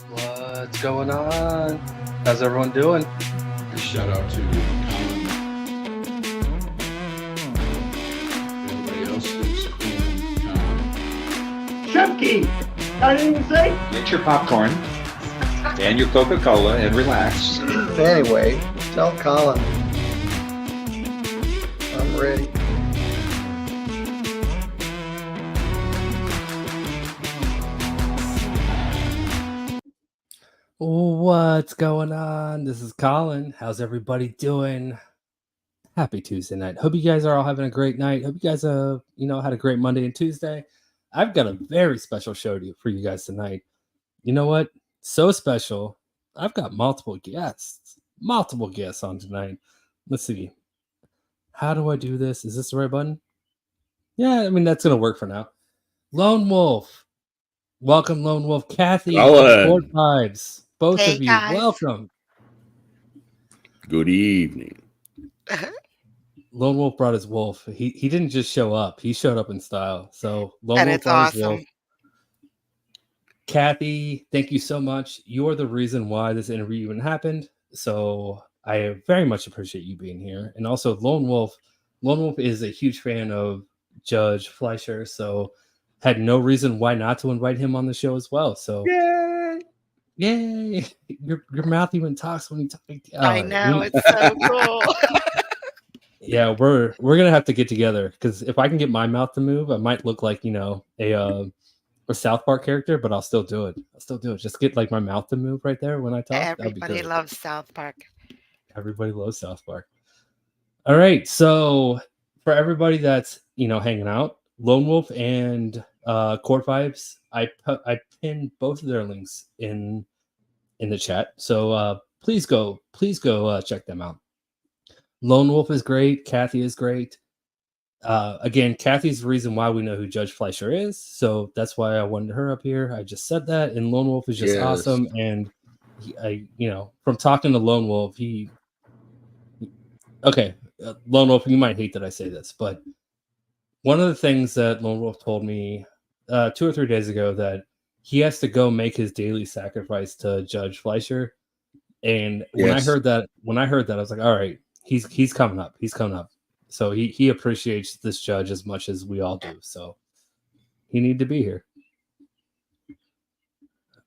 What's going on? How's everyone doing? Shout out to Colin. Everybody else is cool. Chunky! I didn't even say. Get your popcorn and your Coca-Cola and relax. Anyway, tell Colin I'm ready. What's going on? This is Colin. How's everybody doing? Happy Tuesday night. Hope you guys are all having a great night. Hope you guys had a great Monday and Tuesday. I've got a very special show for you guys tonight. You know what? So special. I've got multiple guests on tonight. Let's see. How do I do this? Is this the right button? Yeah, I mean, that's going to work for now. Lone Wolf. Welcome, Lone Wolf. Kathy, Court Vibes. Both Hey, of you, guys. welcome. Good evening. Lone Wolf brought his wolf. He didn't just show up. He showed up in style. So Lone And Wolf it's brought his wolf. awesome. Kathy, thank you so much. You are the reason why this interview even happened. So I very much appreciate you being here. And also Lone Wolf. Lone Wolf is a huge fan of Judge Fleischer. So had no reason why not to invite him on the show as well. So Yay! Your mouth even talks when you talk. I know, it's so cool. Yeah, we're gonna have to get together because if I can get my mouth to move, I might look like a South Park character, but I'll still do it. Just get like my mouth to move right there when I talk. Everybody loves South Park. Everybody loves South Park. All right, so for everybody that's hanging out, Lone Wolf and Court Vibes, I pinned both of their links in the chat. So please go check them out. Lone Wolf is great. Kathy is great. Again, Kathy's the reason why we know who Judge Fleischer is. So that's why I wanted her up here. I just said that. And Lone Wolf is just awesome. And from talking to Lone Wolf, Lone Wolf, you might hate that I say this, but one of the things that Lone Wolf told me 2 or 3 days ago that he has to go make his daily sacrifice to Judge Fleischer. And when I heard that, I was like, all right, he's coming up. He's coming up. So he appreciates this judge as much as we all do. So he needed to be here.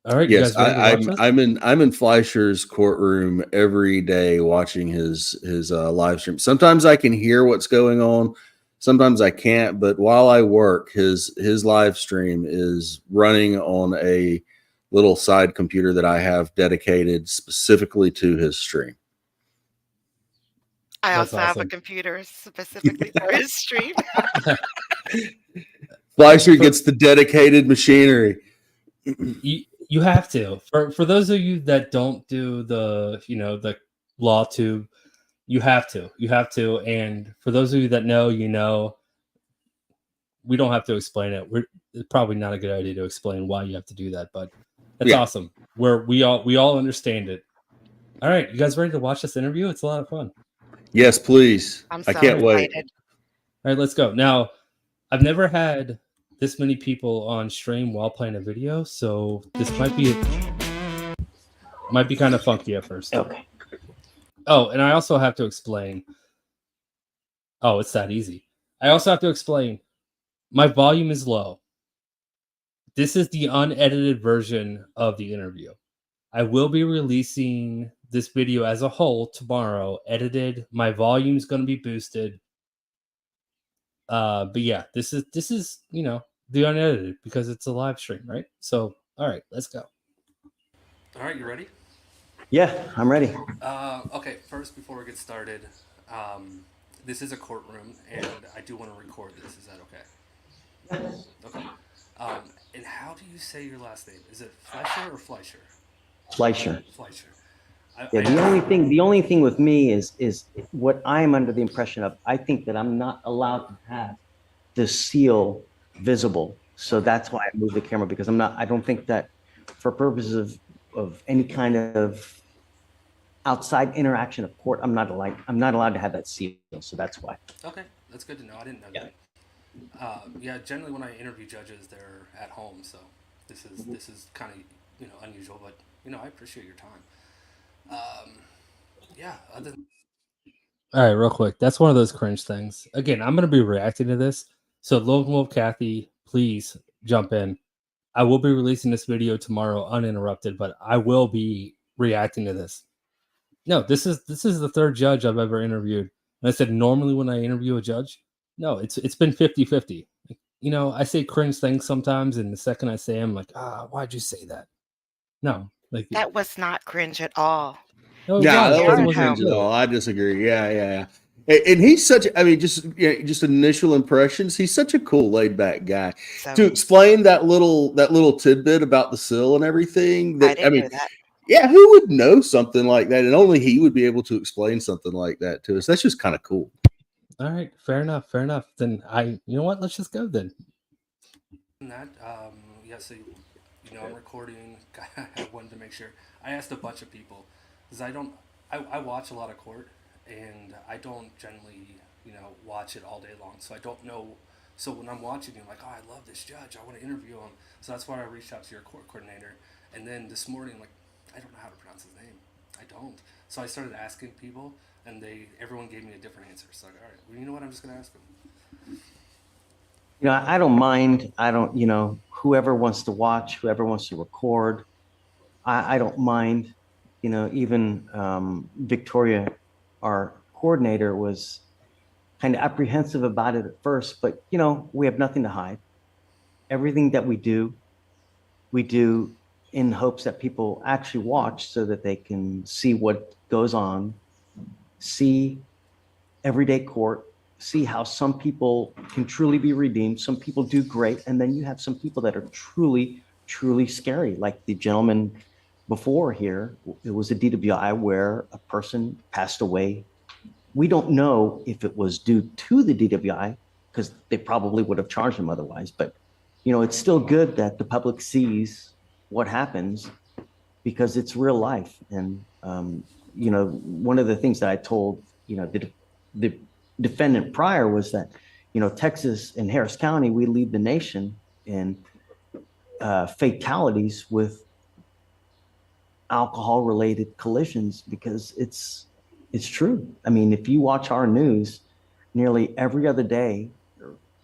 All right. Yes, I'm in Fleischer's courtroom every day watching his live stream. Sometimes I can hear what's going on. Sometimes I can't, but while I work, his live stream is running on a little side computer that I have dedicated specifically to his stream. I also have a computer specifically for his stream. Fleischer gets the dedicated machinery. You have to. For those of you that don't do the law tube, you have to. And for those of you that know, we don't have to explain it. It's probably not a good idea to explain why you have to do that, but that's awesome. We all understand it. All right, you guys ready to watch this interview? It's a lot of fun. Yes, please. I'm so I can't wait. excited. All right, let's go. Now, I've never had this many people on stream while playing a video, so this might be kind of funky at first. Okay. Oh, and I also have to explain. Oh, it's that easy. I also have to explain. My volume is low. This is the unedited version of the interview. I will be releasing this video as a whole tomorrow, edited. My volume's going to be boosted. But yeah, this is the unedited because it's a live stream, right? So, all right, let's go. All right, you ready? Yeah, I'm ready. Okay, first, before we get started, this is a courtroom, and I do want to record this. Is that okay? Okay. And how do you say your last name? Is it Fleischer or Fleischer? Fleischer. Fleischer. The only thing with me is what I'm under the impression of. I think that I'm not allowed to have the seal visible. So that's why I moved the camera, because I don't think that for purposes of any kind of outside interaction of court, I'm not allowed to have that seal. So that's why. Okay, that's good to know. I didn't know that. Generally when I interview judges, they're at home, so this is kind of unusual, but I appreciate your time. Yeah. All right, real quick. That's one of those cringe things. Again, I'm going to be reacting to this. So, Logan Wolf, Kathy, please jump in. I will be releasing this video tomorrow uninterrupted, but I will be reacting to this. No, this is the third judge I've ever interviewed. And I said normally when I interview a judge, no, it's been 50-50. I say cringe things sometimes, and the second I say I'm like, why'd you say that? No, like That was not cringe at all. no, it Yeah, was that because it wasn't wasn't cringe at true. all. I disagree. Yeah. And he's such. I mean, just initial impressions. He's such a cool, laid back guy. So To explain that little tidbit about the sill and everything. I That I didn't mean, know that. yeah, who would know something like that? And only he would be able to explain something like that to us. That's just kind of cool. All right, fair enough. Then you know what? Let's just go then. That yeah, so I'm recording. I wanted to make sure. I asked a bunch of people because I watch a lot of court, and I don't generally watch it all day long, so I don't know. So when I'm watching, I'm like, oh, I love this judge. I want to interview him. So that's why I reached out to your court coordinator. And then this morning, I'm like, I don't know how to pronounce his name. I don't. So I started asking people, and everyone gave me a different answer. So like, all right, well, you know what? I'm just gonna ask him. I don't mind. I don't, whoever wants to watch, whoever wants to record, I don't mind. Even Victoria, our coordinator, was kind of apprehensive about it at first, but we have nothing to hide. Everything that we do in hopes that people actually watch so that they can see what goes on, see everyday court, see how some people can truly be redeemed. Some people do great. And then you have some people that are truly, truly scary. Like the gentleman before here, it was a DWI where a person passed away. We don't know if it was due to the DWI because they probably would have charged him otherwise. But, it's still good that the public sees what happens because it's real life. And, one of the things that I told, the defendant prior was that, Texas and Harris County, we lead the nation in fatalities with alcohol-related collisions because it's true. I mean, if you watch our news, nearly every other day,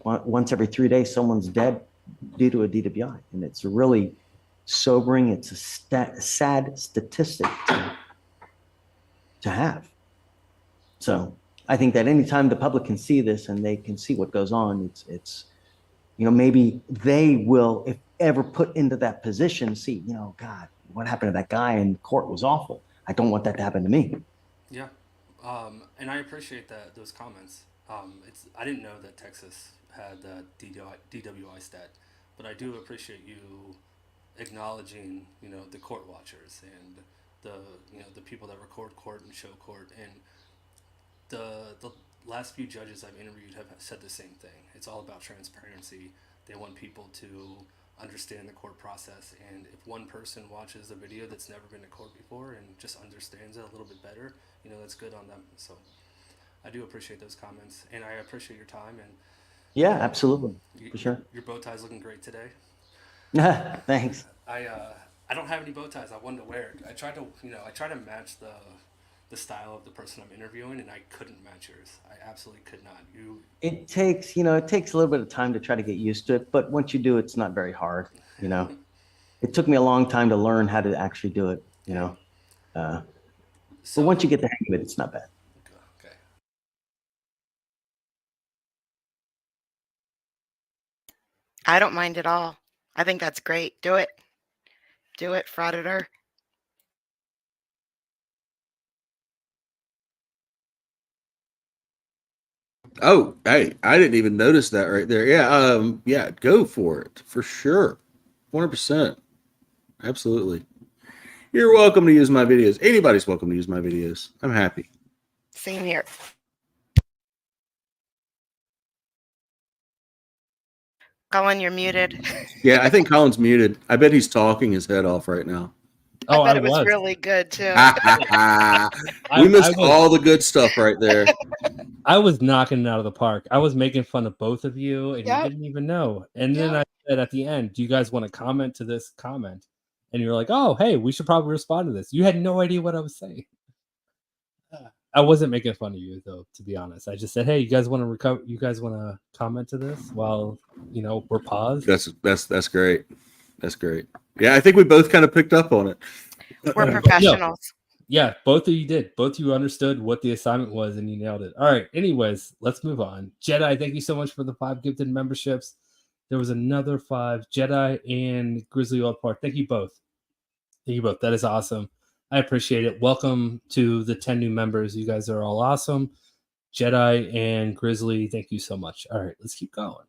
or once every 3 days, someone's dead due to a DWI, and it's really sobering. It's a sad statistic to have. So I think that anytime the public can see this and they can see what goes on, it's maybe they will, if ever put into that position, see, God, what happened to that guy in court was awful. I don't want that to happen to me. Yeah, and I appreciate those comments. I didn't know that Texas had the DWI stat, but I do appreciate you acknowledging the court watchers and the people that record court and show court, and the last few judges I've interviewed have said the same thing. It's all about transparency. They want people to understand the court process, and if one person watches a video that's never been to court before and just understands it a little bit better, that's good on them. So I do appreciate those comments, and I appreciate your time. And yeah, absolutely, for sure. Your bow tie's looking great today. Thanks. I don't have any bow ties. I wanted to wear it. I tried to match the style of the person I'm interviewing, and I couldn't match yours. I absolutely could not. It takes a little bit of time to try to get used to it, but once you do, it's not very hard. It took me a long time to learn how to actually do it. But once you get the hang of it, it's not bad. Okay. I don't mind at all. I think that's great. Do it, frauditor. Oh, hey, I didn't even notice that right there. Yeah, go for it for sure. 100%. Absolutely. You're welcome to use my videos. Anybody's welcome to use my videos. I'm happy. Same here. Colin, you're muted. Yeah, I think Colin's muted. I bet he's talking his head off right now. I bet it was really good too. We missed all the good stuff right there. I was knocking it out of the park. I was making fun of both of you, and you didn't even know. And then I said at the end, do you guys want to comment to this comment? and you're like, oh, hey, we should probably respond to this. You had no idea what I was saying. I wasn't making fun of you, though, to be honest. I just said, hey, you guys want to recover? You guys want to comment to this while, we're paused? That's great. That's great. Yeah, I think we both kind of picked up on it. We're professionals. Yeah, both of you did. Both of you understood what the assignment was, and you nailed it. All right. Anyways, let's move on. Jedi, thank you so much for the 5 gifted memberships. There was another 5. Jedi and Grizzly Old Park. Thank you both. Thank you both. That is awesome. I appreciate it. Welcome to the 10 new members. You guys are all awesome. Jedi and Grizzly, thank you so much. All right, let's keep going.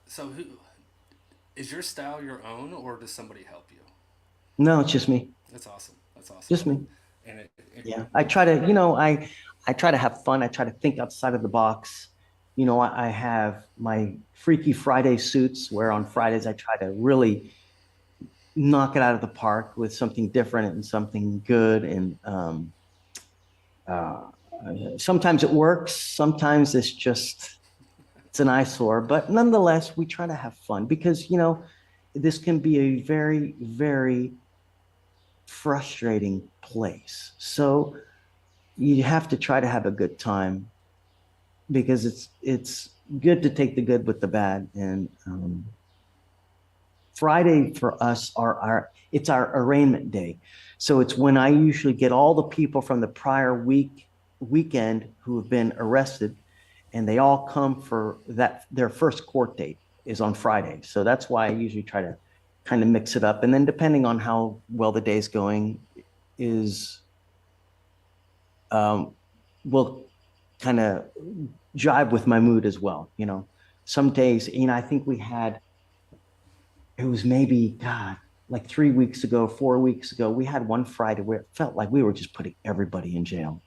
So, is your style your own, or does somebody help you? No, it's just me. That's awesome. That's awesome. Just me. And yeah, I try to, I try to have fun. I try to think outside of the box. I have my Freaky Friday suits where on Fridays I try to really knock it out of the park with something different and something good. And sometimes it works. Sometimes it's an eyesore. But nonetheless, we try to have fun because, this can be a very, very frustrating place. So you have to try to have a good time because it's good to take the good with the bad. And Friday for us it's our arraignment day. So it's when I usually get all the people from the prior weekend who have been arrested, and they all come for their first court date is on Friday. So that's why I usually try to kind of mix it up. And then depending on how well the day's going will kind of jive with my mood as well. Some days, I think it was maybe, like 3 weeks ago, 4 weeks ago, we had one Friday where it felt like we were just putting everybody in jail,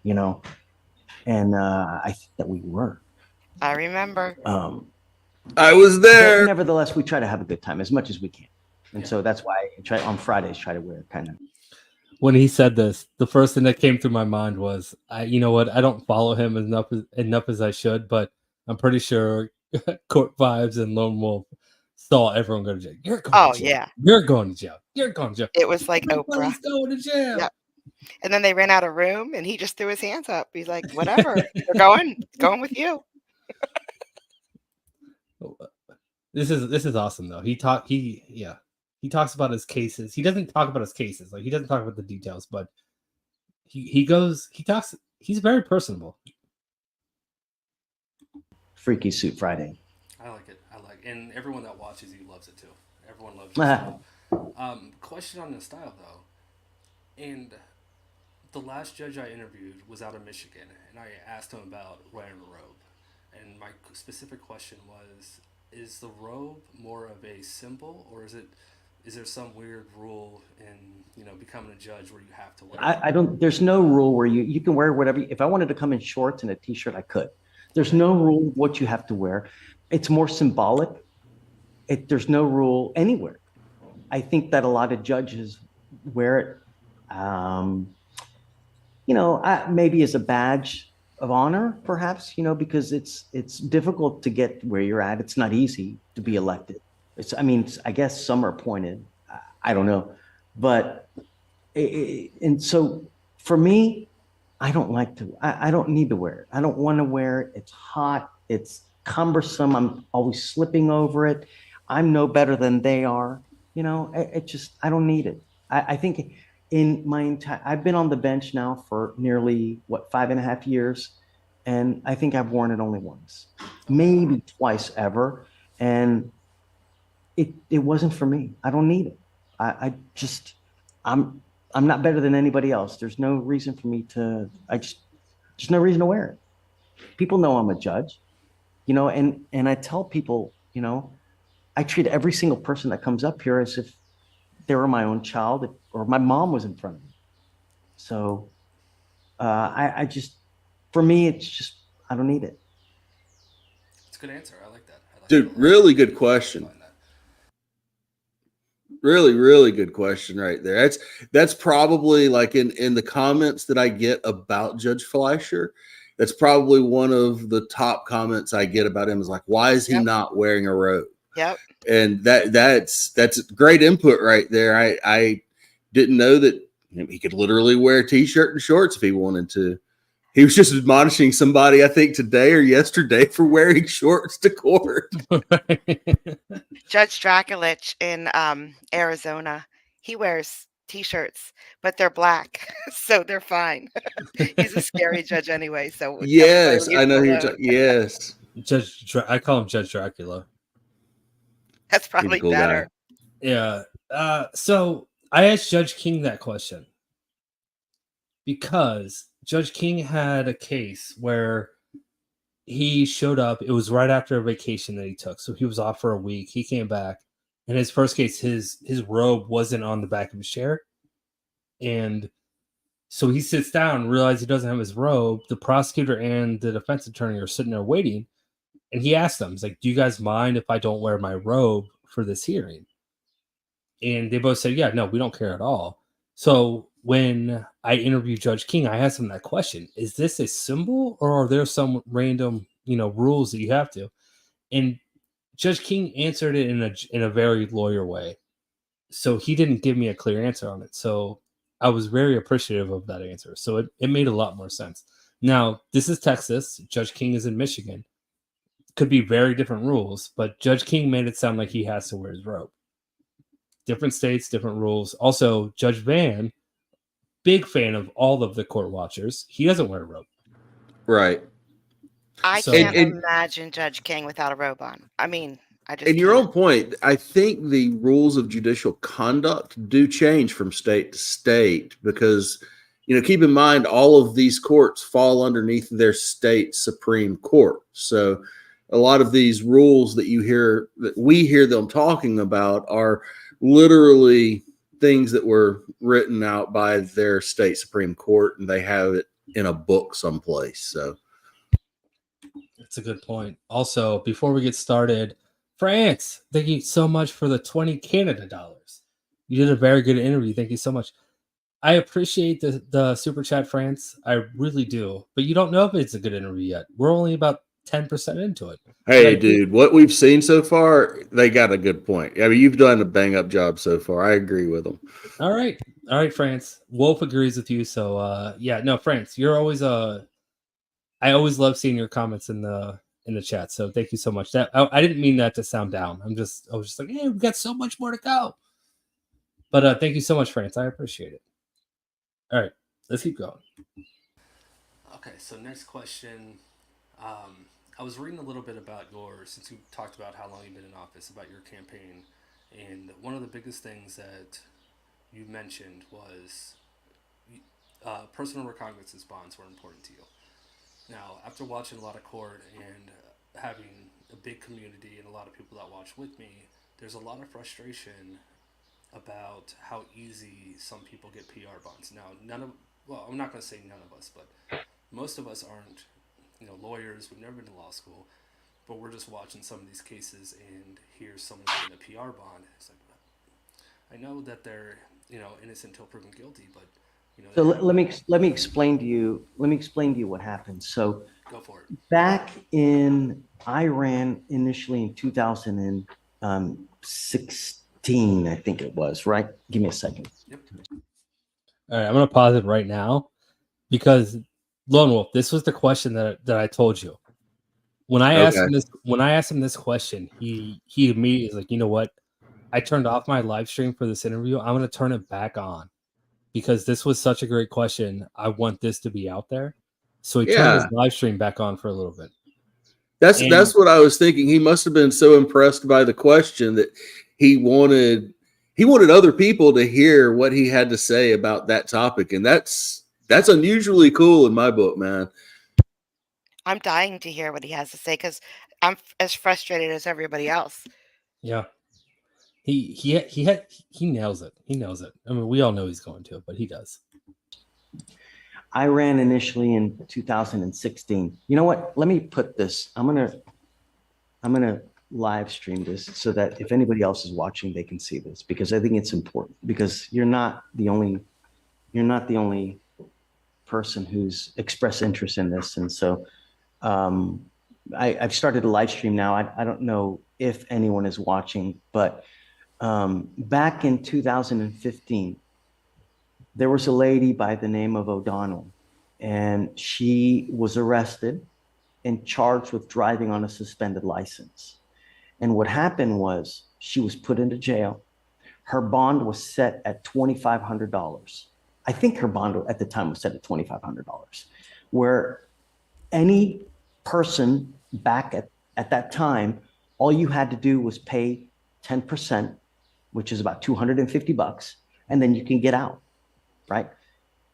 and I think that we were. I remember. I was there. Nevertheless, we try to have a good time as much as we can. And so that's why I try on Fridays, try to wear kind of. When he said this, the first thing that came through my mind was, you know what? I don't follow him enough as I should, but I'm pretty sure Court Vibes and Lone Wolf saw everyone go to jail. You're going to jail. Yeah. You're going to jail. You're going to jail. It was like Everybody's Oprah. going to jail. Yep. And then they ran out of room, and he just threw his hands up. He's like, "Whatever, they're going with you." This is awesome though. He talks about his cases. He doesn't talk about his cases. Like he doesn't talk about the details, but he talks. He's very personable. Freaky Suit Friday. I like it. And everyone that watches you loves it too. Everyone loves it. Question on the style though, and the last judge I interviewed was out of Michigan, and I asked him about wearing a robe, and my specific question was, is the robe more of a symbol, or is there some weird rule in becoming a judge where you have to wear there's no rule where you can wear whatever. If I wanted to come in shorts and a t-shirt, I could. There's no rule what you have to wear. It's more symbolic. There's no rule anywhere. I think that a lot of judges wear it maybe as a badge of honor, perhaps, because it's difficult to get where you're at. It's not easy to be elected. I guess some are appointed. I don't know. But, and so for me, I don't need to wear it. I don't want to wear it. It's hot. It's cumbersome. I'm always slipping over it. I'm no better than they are. I don't need it. I think in my I've been on the bench now for nearly 5.5 years. And I think I've worn it only once, maybe twice ever. And it wasn't for me. I don't need it. I'm not better than anybody else. There's no reason for me there's no reason to wear it. People know I'm a judge, and I tell people, I treat every single person that comes up here as if they were my own child or my mom was in front of me. So for me, it's just, I don't need it. It's a good answer. I like that. Dude, really good question. Really, really good question right there. That's probably like in the comments that I get about Judge Fleischer, that's probably one of the top comments I get about him is like, why is he not wearing a robe? Yep. And that's great input right there. I didn't know that he could literally wear a t-shirt and shorts if he wanted to. He was just admonishing somebody, I think today or yesterday, for wearing shorts to court. Judge Draculich in Arizona, he wears t-shirts, but they're black, so they're fine. He's a scary judge anyway, so everybody Yes, leaves I him know who you're alone. talking. Yes, I call him Judge Dracula. That's he's a probably cool better. guy. Yeah. So I asked Judge King that question because Judge King had a case where he showed up. It was right after a vacation that he took, so he was off for a week. He came back, and his first case, his robe wasn't on the back of his chair, and so he sits down, realizes he doesn't have his robe. The prosecutor and the defense attorney are sitting there waiting, and he asked them, "He's like, do you guys mind if I don't wear my robe for this hearing?" And they both said, "Yeah, no, we don't care at all." So when I interviewed Judge King, I asked him that question: is this a symbol, or are there some random, rules that you have to? And Judge King answered it in a very lawyer way. So he didn't give me a clear answer on it. So I was very appreciative of that answer. So it made a lot more sense. Now, this is Texas. Judge King is in Michigan. Could be very different rules, but Judge King made it sound like he has to wear his robe. Different states, different rules. Also, Judge Van, big fan of all of the court watchers. He doesn't wear a robe. Right. I So- can't And- imagine Judge King without a robe on. I mean, I just And your can't. own point, I think the rules of judicial conduct do change from state to state because, keep in mind, all of these courts fall underneath their state Supreme Court. So a lot of these rules that we hear them talking about are literally things that were written out by their state Supreme Court, and they have it in a book someplace. So that's a good point. Also, before we get started, France, thank you so much for the 20 Canada dollars. You did a very good interview. Thank you so much. I appreciate the super chat, France. I really do. But you don't know if it's a good interview yet. We're only about 10% into it. hey, dude, what we've seen so far, they got a good point. I mean, you've done a bang up job so far. I agree with them. All right, France. Wolf agrees with you. So yeah, no, France, you're always I always love seeing your comments in the chat. So thank you so much. That I didn't mean that to sound down. I was just like, hey, we've got so much more to go. But thank you so much, France. I appreciate it. All right, let's keep going. Okay, so next question. I was reading a little bit about since you talked about how long you've been in office, about your campaign, and one of the biggest things that you mentioned was personal recognizance bonds were important to you. Now, after watching a lot of court and having a big community and a lot of people that watch with me, there's a lot of frustration about how easy some people get PR bonds. Now, I'm not going to say none of us, but most of us aren't, lawyers. We've never been to law school, but we're just watching some of these cases and hear someone getting a PR bond. It's like, I know that they're, innocent until proven guilty, but So let me explain to you. Let me explain to you what happened. So go for it. I ran initially in 2016, I think it was, right? Give me a second. Yep. All right, I'm gonna pause it right now because Lone Wolf, this was the question that I told you. When I asked him this question, he immediately was like, you know what? I turned off my live stream for this interview. I'm gonna turn it back on because this was such a great question. I want this to be out there. So he turned his live stream back on for a little bit. That's what I was thinking. He must have been so impressed by the question that he wanted other people to hear what he had to say about that topic, and that's unusually cool in my book, man. I'm dying to hear what he has to say because I'm as frustrated as everybody else. Yeah. He nails it. He knows it. I mean, we all know he's going to, but he does. I ran initially in 2016. You know what? Let me put this. I'm gonna live stream this so that if anybody else is watching, they can see this because I think it's important because you're not the only person who's expressed interest in this, and so I've started a live stream now. I don't know if anyone is watching, but back in 2015, there was a lady by the name of O'Donnell, and she was arrested and charged with driving on a suspended license. And what happened was she was put into jail. Her bond was set at $2,500. I think her bond at the time was set at $2,500, where any person back at that time, all you had to do was pay 10%, which is about $250, and then you can get out, right?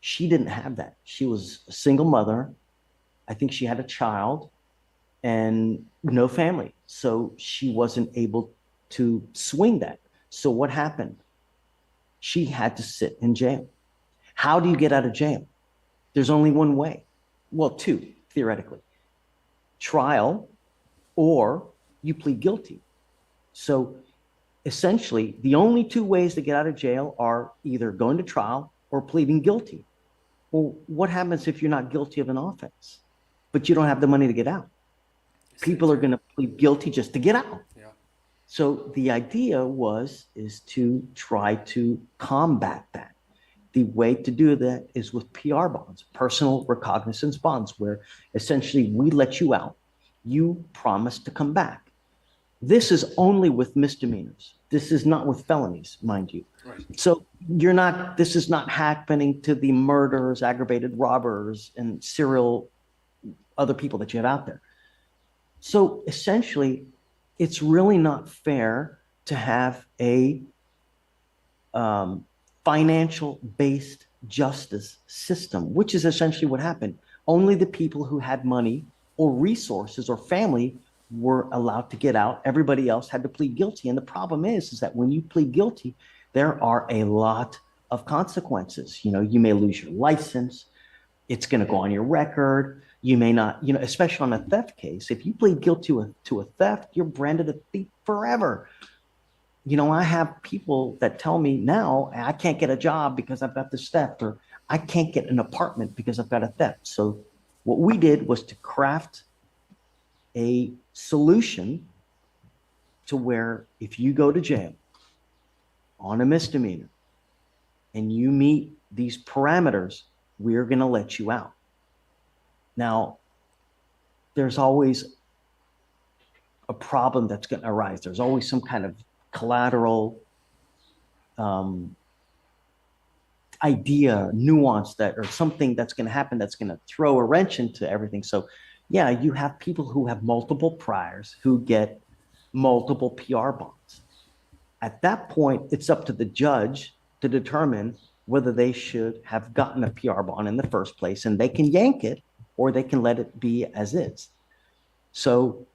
She didn't have that. She was a single mother. I think she had a child and no family. So she wasn't able to swing that. So what happened? She had to sit in jail. How do you get out of jail? There's only one way. Well, two, theoretically. Trial, or you plead guilty. So essentially, the only two ways to get out of jail are either going to trial or pleading guilty. Well, what happens if you're not guilty of an offense, but you don't have the money to get out? People are going to plead guilty just to get out. Yeah. So the idea is to try to combat that. The way to do that is with PR bonds, personal recognizance bonds, where essentially we let you out. You promise to come back. This is only with misdemeanors. This is not with felonies, mind you. Right. So this is not happening to the murderers, aggravated robbers, and serial other people that you have out there. So essentially, it's really not fair to have a financial-based justice system, which is essentially what happened. Only the people who had money or resources or family were allowed to get out. Everybody else had to plead guilty. And the problem is that when you plead guilty, there are a lot of consequences. You know, you may lose your license. It's going to go on your record. You may not, you know, especially on a theft case. If you plead guilty to a theft, you're branded a thief forever. You know, I have people that tell me now, I can't get a job because I've got this theft, or I can't get an apartment because I've got a theft. So what we did was to craft a solution to where if you go to jail on a misdemeanor and you meet these parameters, we're going to let you out. Now, there's always a problem that's going to arise. There's always some kind of collateral idea, nuance that, or something that's going to happen that's going to throw a wrench into everything. So yeah, you have people who have multiple priors who get multiple PR bonds. At that point, it's up to the judge to determine whether they should have gotten a PR bond in the first place, and they can yank it or they can let it be as is. So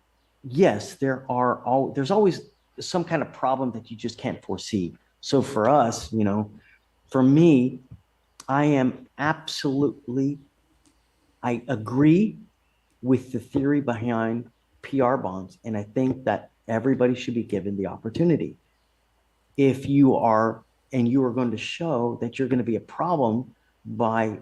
yes, there's always some kind of problem that you just can't foresee. So for us, you know, for me, I agree with the theory behind PR bonds. And I think that everybody should be given the opportunity. If you are going to show that you're going to be a problem by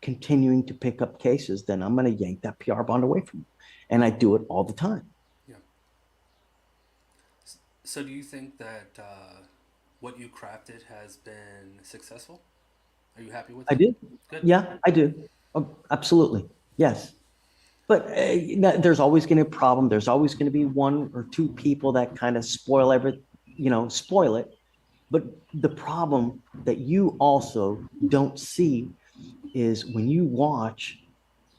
continuing to pick up cases, then I'm going to yank that PR bond away from you. And I do it all the time. Yeah. So do you think that what you crafted has been successful? Are you happy with it? I do. Good. Yeah, I do. Oh, absolutely. Yes. But there's always going to be a problem. There's always going to be one or two people that kind of spoil it. But the problem that you also don't see is when you watch,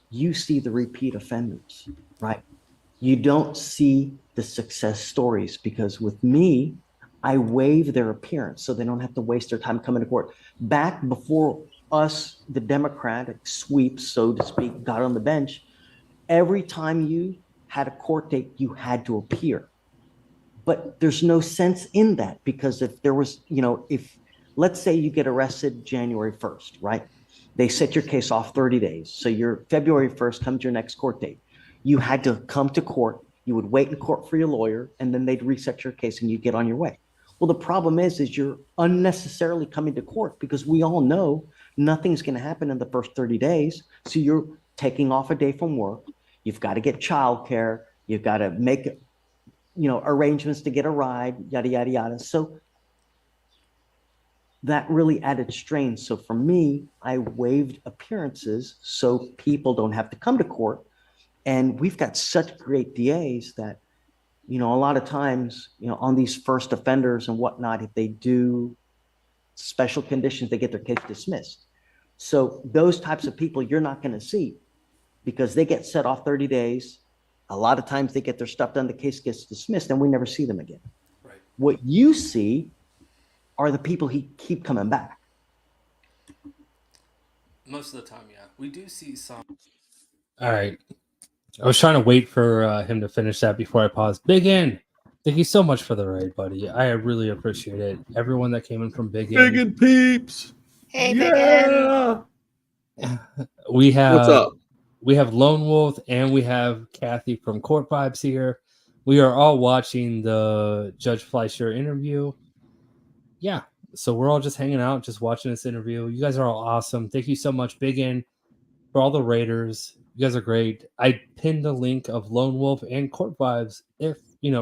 you see the repeat offenders, right? You don't see the success stories, because with me, I waive their appearance so they don't have to waste their time coming to court. Back before us, the Democratic sweep, so to speak, got on the bench, every time you had a court date, you had to appear. But there's no sense in that, because if there was, if let's say you get arrested January 1st, right? They set your case off 30 days. So your February 1st comes your next court date. You had to come to court. You would wait in court for your lawyer, and then they'd reset your case and you get on your way. Well, the problem is you're unnecessarily coming to court, because we all know nothing's going to happen in the first 30 days. So you're taking off a day from work. You've got to get childcare. You've got to make, arrangements to get a ride, yada, yada, yada. So that really added strain. So for me, I waived appearances so people don't have to come to court. And we've got such great DAs that, a lot of times, on these first offenders and whatnot, if they do special conditions, they get their case dismissed. So those types of people you're not going to see because they get set off 30 days. A lot of times they get their stuff done, the case gets dismissed, and we never see them again. Right. What you see are the people who keep coming back. Most of the time, yeah. We do see some. All right. I was trying to wait for him to finish that before I pause. Big In, thank you so much for the raid, buddy. I really appreciate it. Everyone that came in from Big In. Big In peeps. Hey, Big In. We have What's up? We have Lone Wolf and we have Kathy from Court Vibes here. We are all watching the Judge Fleischer interview. Yeah, so we're all just hanging out, just watching this interview. You guys are all awesome. Thank you so much, Big In, for all the raiders. You guys are great. I pinned a link of Lone Wolf and Court Vibes. If,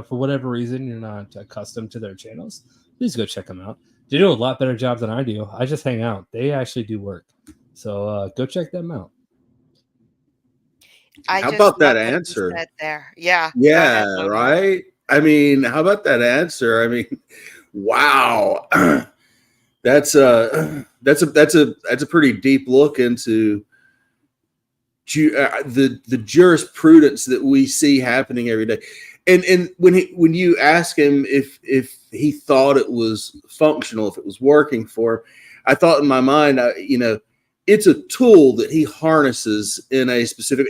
for whatever reason, you're not accustomed to their channels, please go check them out. They do a lot better job than I do. I just hang out. They actually do work. So go check them out. How about that answer? There. Yeah. Yeah, right? I mean, how about that answer? I mean, wow. That's a pretty deep look into the jurisprudence that we see happening every day. And when you ask him if he thought it was functional, if it was working for him, I thought in my mind, it's a tool that he harnesses in a specific,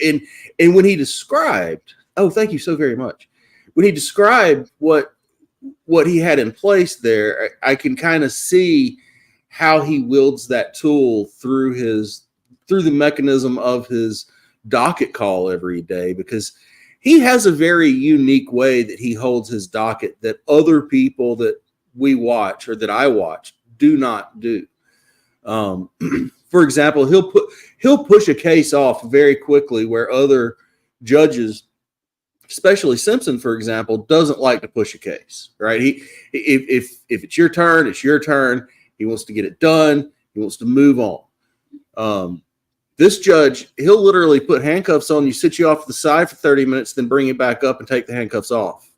and when he described, oh, thank you so very much. When he described what he had in place there, I can kind of see how he wields that tool through the mechanism of his docket call every day, because he has a very unique way that he holds his docket that other people that we watch or that I watch do not do. For example, he'll push a case off very quickly where other judges, especially Simpson, for example, doesn't like to push a case, right? If it's your turn, it's your turn. He wants to get it done. He wants to move on. This judge, he'll literally put handcuffs on you, sit you off to the side for 30 minutes, then bring you back up and take the handcuffs off.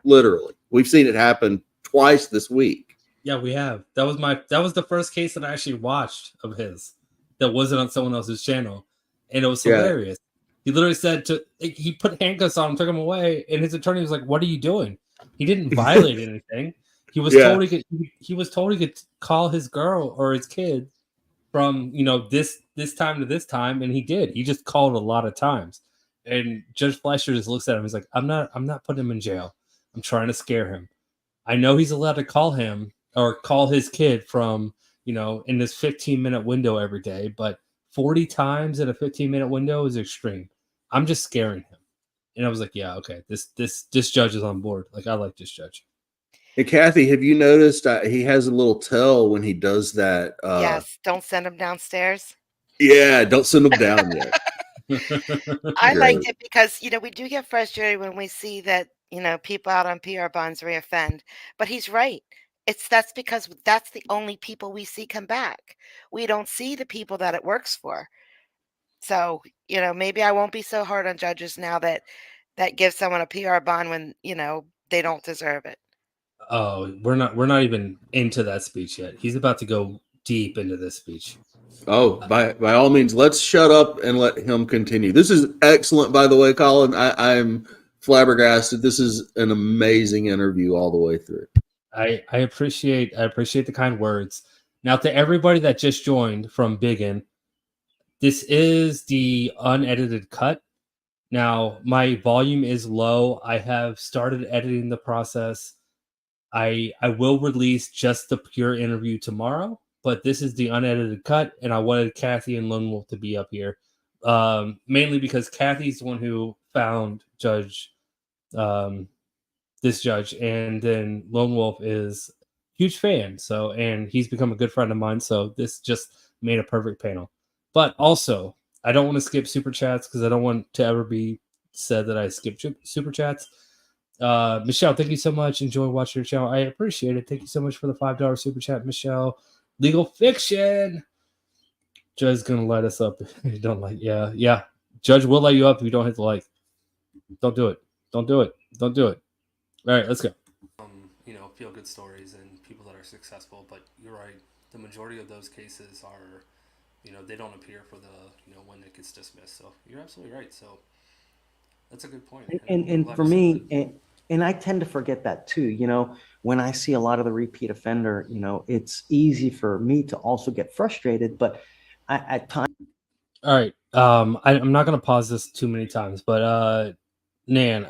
Literally. We've seen it happen twice this week. Yeah, we have. That was the first case that I actually watched of his that wasn't on someone else's channel. And it was hilarious. He literally said he put handcuffs on him, took him away, and his attorney was like, "What are you doing?" He didn't violate anything. He was told he could call his girl or his kid from this time to this time, and he did. He just called a lot of times. And Judge Fleischer just looks at him. He's like, I'm not putting him in jail. I'm trying to scare him. I know he's allowed to call him or call his kid from, in this 15-minute window every day, but 40 times in a 15-minute window is extreme. I'm just scaring him. And I was like, yeah, okay, this judge is on board. Like, I like this judge. Hey, Kathy, have you noticed he has a little tell when he does that? Yes, don't send him downstairs. Yeah, don't send him down yet. I liked it because, we do get frustrated when we see that, people out on PR bonds reoffend. But he's right. That's because that's the only people we see come back. We don't see the people that it works for. So, maybe I won't be so hard on judges now that gives someone a PR bond when, they don't deserve it. Oh, we're not even into that speech yet. He's about to go deep into this speech. Oh, by all means, let's shut up and let him continue. This is excellent, by the way, Colin. I'm flabbergasted. This is an amazing interview all the way through. I appreciate the kind words. Now, to everybody that just joined from Big In, this is the unedited cut. Now, my volume is low. I have started editing the process. I will release just the pure interview tomorrow, but this is the unedited cut, and I wanted Kathy and Lone Wolf to be up here, mainly because Kathy's the one who found this judge, and then Lone Wolf is a huge fan, and he's become a good friend of mine, so this just made a perfect panel. But also, I don't want to skip super chats because I don't want to ever be said that I skipped super chats. Michelle, thank you so much. Enjoy watching your channel. I appreciate it. Thank you so much for the $5 super chat, Michelle. Legal fiction. Judge's gonna light us up if you don't like. Yeah. Judge will light you up if you don't hit the like. Don't do it. Don't do it. Don't do it. All right, let's go. Feel good stories and people that are successful, but you're right. The majority of those cases are, they don't appear for the, when it gets dismissed. So you're absolutely right. So that's a good point. And for me, and I tend to forget that too. When I see a lot of the repeat offender, it's easy for me to also get frustrated, but at times. All right. I'm not going to pause this too many times, but Nan,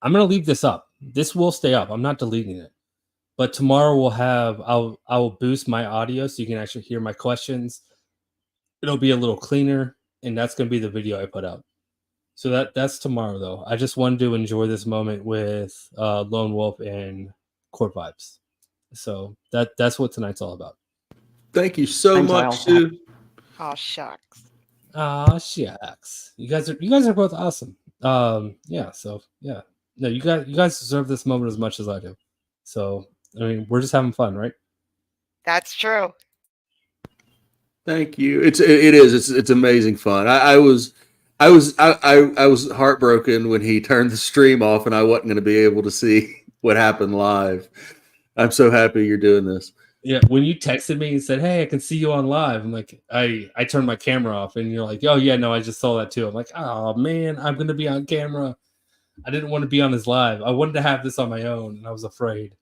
I'm going to leave this up. This will stay up. I'm not deleting it. But tomorrow I'll boost my audio so you can actually hear my questions. It'll be a little cleaner, and that's going to be the video I put out. So that's tomorrow, though. I just wanted to enjoy this moment with Lone Wolf and Court Vibes. So that's what tonight's all about. Thank you so much, Sue. Oh shucks. Oh shucks. You guys are both awesome. Yeah. So yeah. No, you guys deserve this moment as much as I do. So I mean, we're just having fun, right? That's true. Thank you. It is. It's amazing fun. I was heartbroken when he turned the stream off and I wasn't going to be able to see what happened live. I'm so happy you're doing this. Yeah, when you texted me and said, "Hey, I can see you on live," I'm like, I turned my camera off, and you're like, "Oh yeah, no, I just saw that too." I'm like, "Oh man, I'm going to be on camera." I didn't want to be on his live. I wanted to have this on my own, and I was afraid.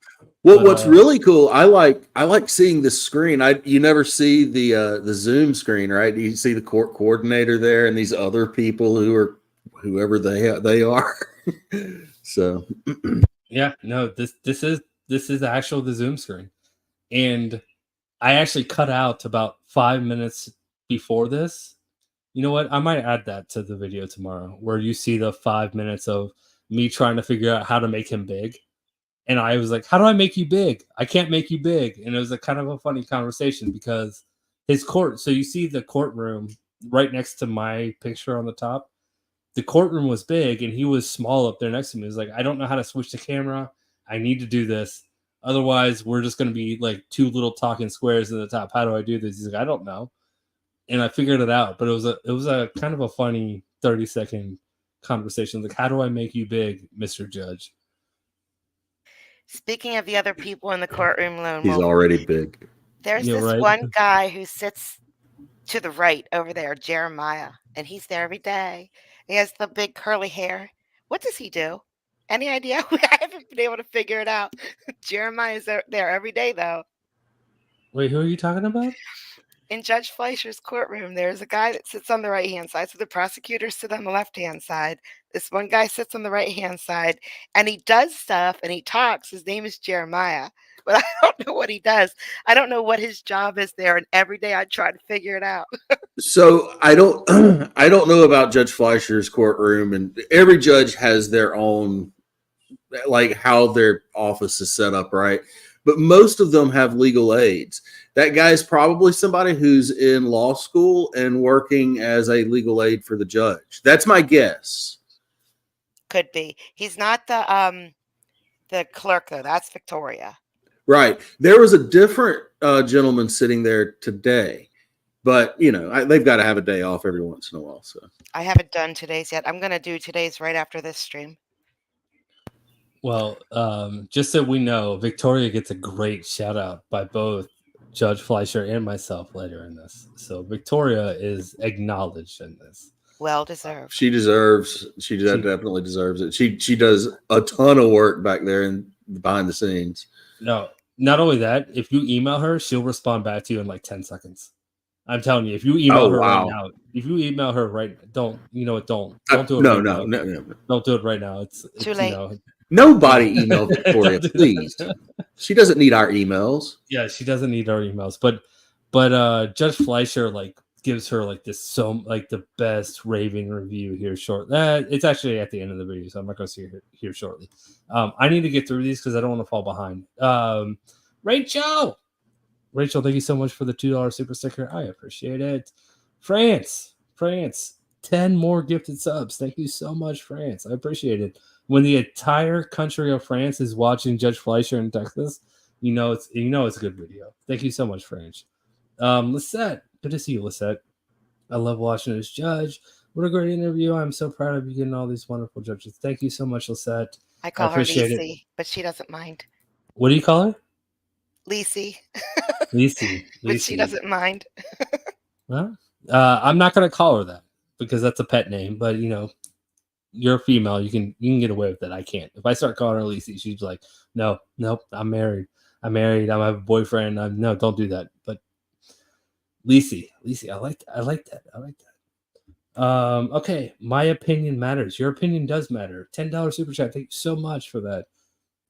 Well, what's really cool, I like seeing the screen. You never see the Zoom screen, right? You see the court coordinator there and these other people who are whoever they are. So yeah, no, this is the Zoom screen, and I actually cut out about 5 minutes before this. You know what? I might add that to the video tomorrow, where you see the 5 minutes of me trying to figure out how to make him big. And I was like, how do I make you big? I can't make you big. And it was a kind of a funny conversation because his court. So you see the courtroom right next to my picture on the top. The courtroom was big and he was small up there next to me. He was like, I don't know how to switch the camera. I need to do this. Otherwise, we're just going to be like two little talking squares in the top. How do I do this? He's like, I don't know. And I figured it out. But it was a kind of a funny 30-second conversation. Like, how do I make you big, Mr. Judge? Speaking of the other people in the courtroom, Lone He's Wolf, already big. There's this one guy who sits to the right over there, Jeremiah, and he's there every day. He has the big curly hair. What does he do? Any idea? I haven't been able to figure it out. Jeremiah is there every day, though. Wait, who are you talking about? In Judge Fleischer's courtroom, there's a guy that sits on the right-hand side, so the prosecutors sit on the left-hand side. This one guy sits on the right-hand side, and he does stuff, and he talks. His name is Jeremiah, but I don't know what he does. I don't know what his job is there, and every day I try to figure it out. So I don't know about Judge Fleischer's courtroom, and every judge has their own, like how their office is set up, right? But most of them have legal aids. That guy is probably somebody who's in law school and working as a legal aid for the judge. That's my guess. Could be. He's not the clerk, though. That's Victoria. Right. There was a different gentleman sitting there today, but they've got to have a day off every once in a while. So I haven't done today's yet. I'm going to do today's right after this stream. Well, just so we know, Victoria gets a great shout out by both Judge Fleischer and myself later in this. So Victoria is acknowledged in this. Well deserved. She definitely deserves it. She does a ton of work back there and behind the scenes. No, not only that, if you email her, she'll respond back to you in like 10 seconds. I'm telling you, if you email her right now, don't do it. No. Don't do it right now. It's too late. Nobody email Victoria, please. She doesn't need our emails. Yeah, she doesn't need our emails. But Judge Fleischer gives her the best raving review here short. It's actually at the end of the video, so I'm not going to see her here shortly. I need to get through these because I don't want to fall behind. Rachel, thank you so much for the $2 super sticker. I appreciate it. France, France, 10 more gifted subs. Thank you so much, France. I appreciate it. When the entire country of France is watching Judge Fleischer in Texas, you know it's a good video. Thank you so much, France. Lisette, good to see you, Lisette. I love watching this judge. What a great interview. I'm so proud of you getting all these wonderful judges. Thank you so much, Lisette. I call her appreciate it. Lisi, but she doesn't mind. What do you call her? Lisi, Lisi. but she doesn't mind. Well, I'm not going to call her that because that's a pet name. But you're a female. You can get away with it. I can't. If I start calling her Lisi, she's like, nope. I'm married. I have a boyfriend. No, don't do that. But Lisi, I like that. Okay, my opinion matters. Your opinion does matter. $10 super chat. Thank you so much for that.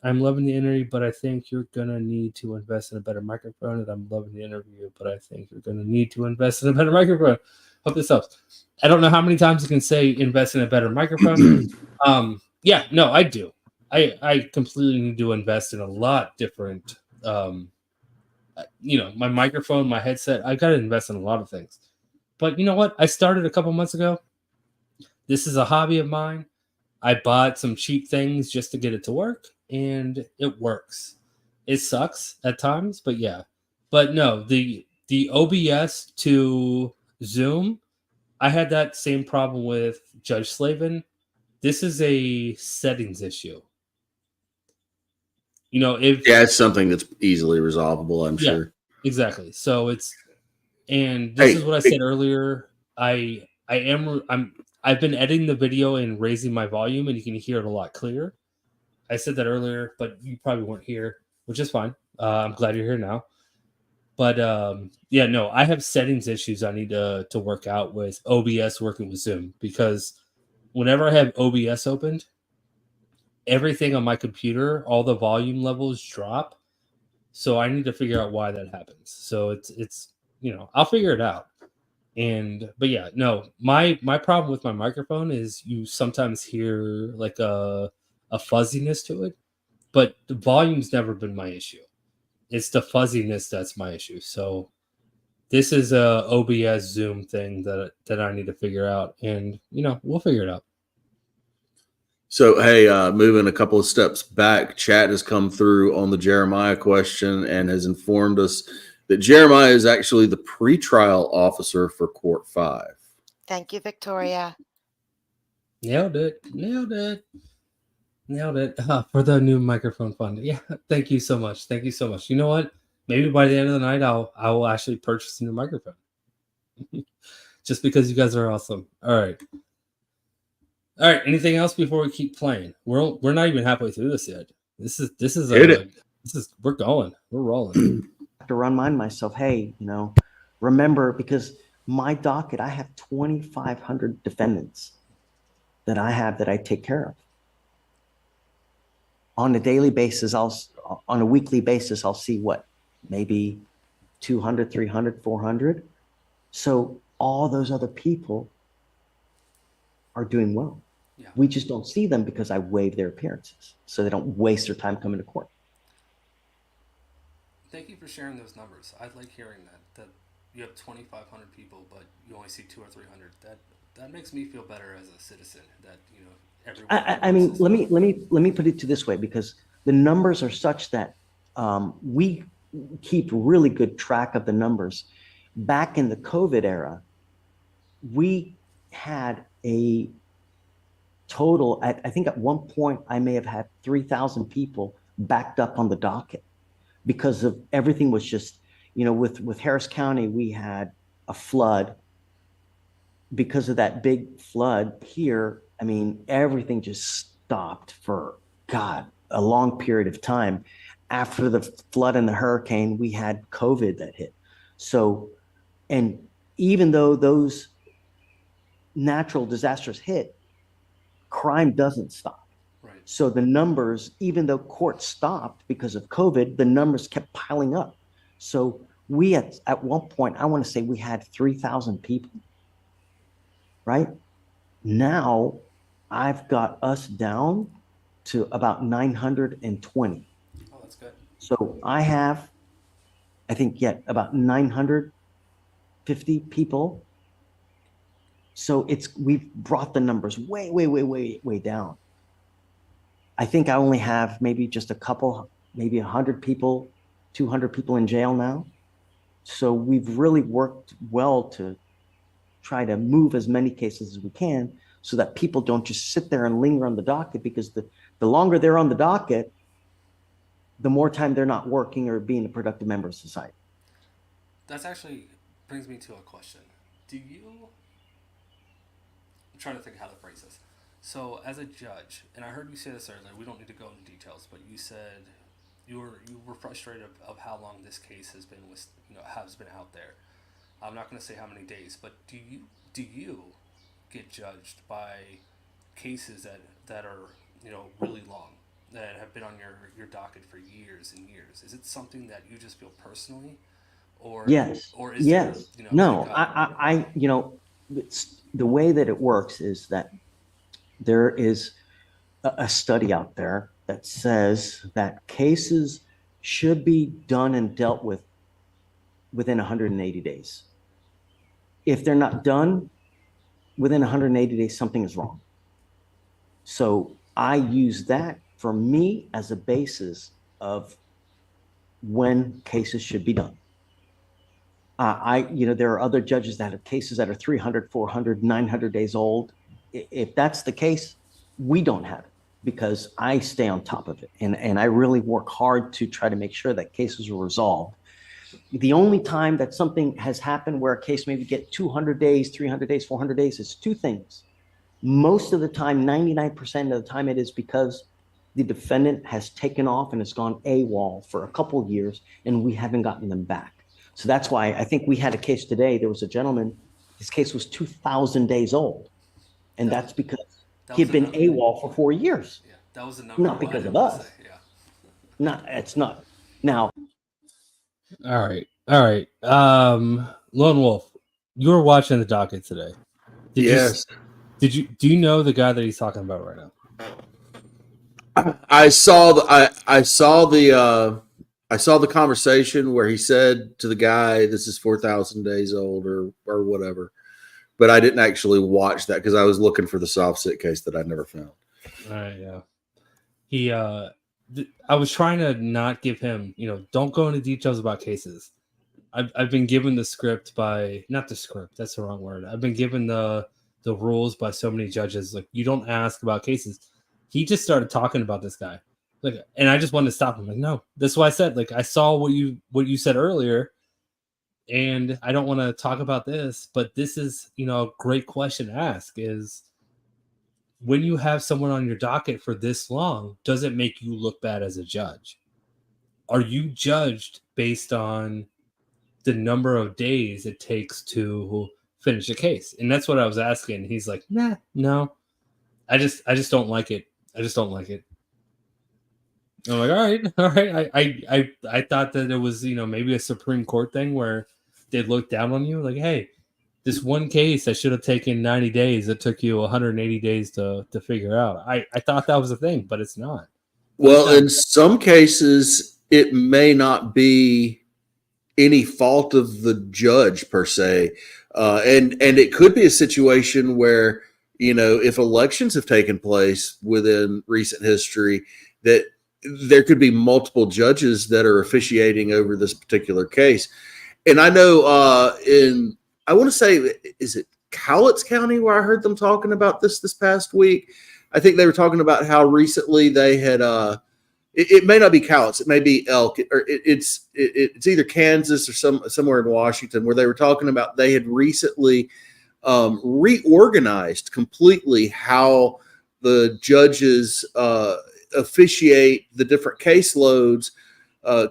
I'm loving the interview, but I think you're gonna need to invest in a better microphone. And I'm loving the interview, but I think you're gonna need to invest in a better microphone. Hope this helps. I don't know how many times you can say invest in a better microphone. Yeah, no, I do. I completely need to invest in a lot different. My microphone, my headset. I got to invest in a lot of things. But you know what? I started a couple months ago. This is a hobby of mine. I bought some cheap things just to get it to work, and it works. It sucks at times, but yeah. But no, the OBS to Zoom, I had that same problem with Judge Slavin. This is a settings issue. It's something that's easily resolvable, I'm sure. Exactly. So this is what I said earlier. I've been editing the video and raising my volume, and you can hear it a lot clearer. I said that earlier, but you probably weren't here, which is fine. I'm glad you're here now. But I have settings issues I need to work out with OBS working with Zoom, because whenever I have OBS opened, everything on my computer, all the volume levels drop. So I need to figure out why that happens. So it's I'll figure it out. My problem with my microphone is you sometimes hear like a fuzziness to it, but the volume's never been my issue. It's the fuzziness that's my issue. So this is a OBS Zoom thing that I need to figure out, and we'll figure it out. So, hey, moving a couple of steps back, chat has come through on the Jeremiah question and has informed us that Jeremiah is actually the pretrial officer for Court 5. Thank you, Victoria. Nailed it. For the new microphone fund. Yeah, thank you so much. You know what? Maybe by the end of the night, I will actually purchase a new microphone. Just because you guys are awesome. All right. Anything else before we keep playing? We're not even halfway through this yet. We're going. We're rolling. I have to remind myself, hey, remember, because my docket, I have 2,500 defendants that I take care of. On a daily basis, on a weekly basis, I'll see maybe 200, 300, 400. So all those other people are doing well. Yeah. We just don't see them because I waive their appearances, so they don't waste their time coming to court. Thank you for sharing those numbers. I like hearing that you have 2,500 people, but you only see 200 or 300. That makes me feel better as a citizen. That everyone. I mean, let me put it to this way, because the numbers are such that we keep really good track of the numbers. Back in the COVID era, we had a total, I think at one point I may have had 3,000 people backed up on the docket because of everything was just, with Harris County, we had a flood. Because of that big flood here, I mean, everything just stopped for, a long period of time. After the flood and the hurricane, we had COVID that hit. So, and even though those natural disasters hit, crime doesn't stop. Right. So the numbers, even though court stopped because of COVID, the numbers kept piling up. So we at one point, I want to say we had 3,000 people, right? Now I've got us down to about 920. Oh, that's good. So I have, about 950 people So we've brought the numbers way, way, way, way, way down. I think I only have maybe just a couple, maybe 100 people, 200 people in jail now. So we've really worked well to try to move as many cases as we can so that people don't just sit there and linger on the docket, because the longer they're on the docket, the more time they're not working or being a productive member of society. That's actually brings me to a question. I'm trying to think how to phrase this. So, as a judge, and I heard you say this earlier, we don't need to go into details, but you said you were frustrated of how long this case has been out there. I'm not going to say how many days, but do you get judged by cases that are really long, that have been on your docket for years and years? Is it something that you just feel personally, or yes, or is yes, there, no, like I it's, the way that it works is that there is a study out there that says that cases should be done and dealt with within 180 days. If they're not done within 180 days, something is wrong. So I use that for me as a basis of when cases should be done. There are other judges that have cases that are 300, 400, 900 days old. If that's the case, we don't have it, because I stay on top of it. And I really work hard to try to make sure that cases are resolved. The only time that something has happened where a case maybe get 200 days, 300 days, 400 days is two things. Most of the time, 99% of the time, it is because the defendant has taken off and has gone AWOL for a couple of years, and we haven't gotten them back. So that's why I think we had a case today. There was a gentleman, his case was 2,000 days old. And that's because he'd been AWOL for 4 years. Yeah, that was the number. Not because of us. Yeah. It's not. Now. All right. Lone Wolf, you were watching the docket today. Yes. Do you know the guy that he's talking about right now? I saw the conversation where he said to the guy, "This is 4,000 days old," or whatever. But I didn't actually watch that because I was looking for the soft sit case that I never found. All right, yeah. He, I was trying to not give him, don't go into details about cases. I've been given the script not the script, that's the wrong word. I've been given the rules by so many judges. Like, you don't ask about cases. He just started talking about this guy. Like, and I just wanted to stop him. Like, no, that's why I said, like, I saw what you said earlier, and I don't want to talk about this, but this is, a great question to ask is, when you have someone on your docket for this long, does it make you look bad as a judge? Are you judged based on the number of days it takes to finish a case? And that's what I was asking. He's like, nah, no, I just don't like it. I just don't like it. I'm like, all right. I thought that it was, maybe a Supreme Court thing where they'd look down on you. Like, hey, this one case that should have taken 90 days, it took you 180 days to figure out. I thought that was a thing, but it's not. Well, in some cases, it may not be any fault of the judge per se. And it could be a situation where, if elections have taken place within recent history, that there could be multiple judges that are officiating over this particular case. And I know I want to say, is it Cowlitz County where I heard them talking about this past week? I think they were talking about how recently they had, it may not be Cowlitz, it may be Elk, or it's either Kansas or somewhere in Washington, where they were talking about they had recently reorganized completely how the judges officiate the different caseloads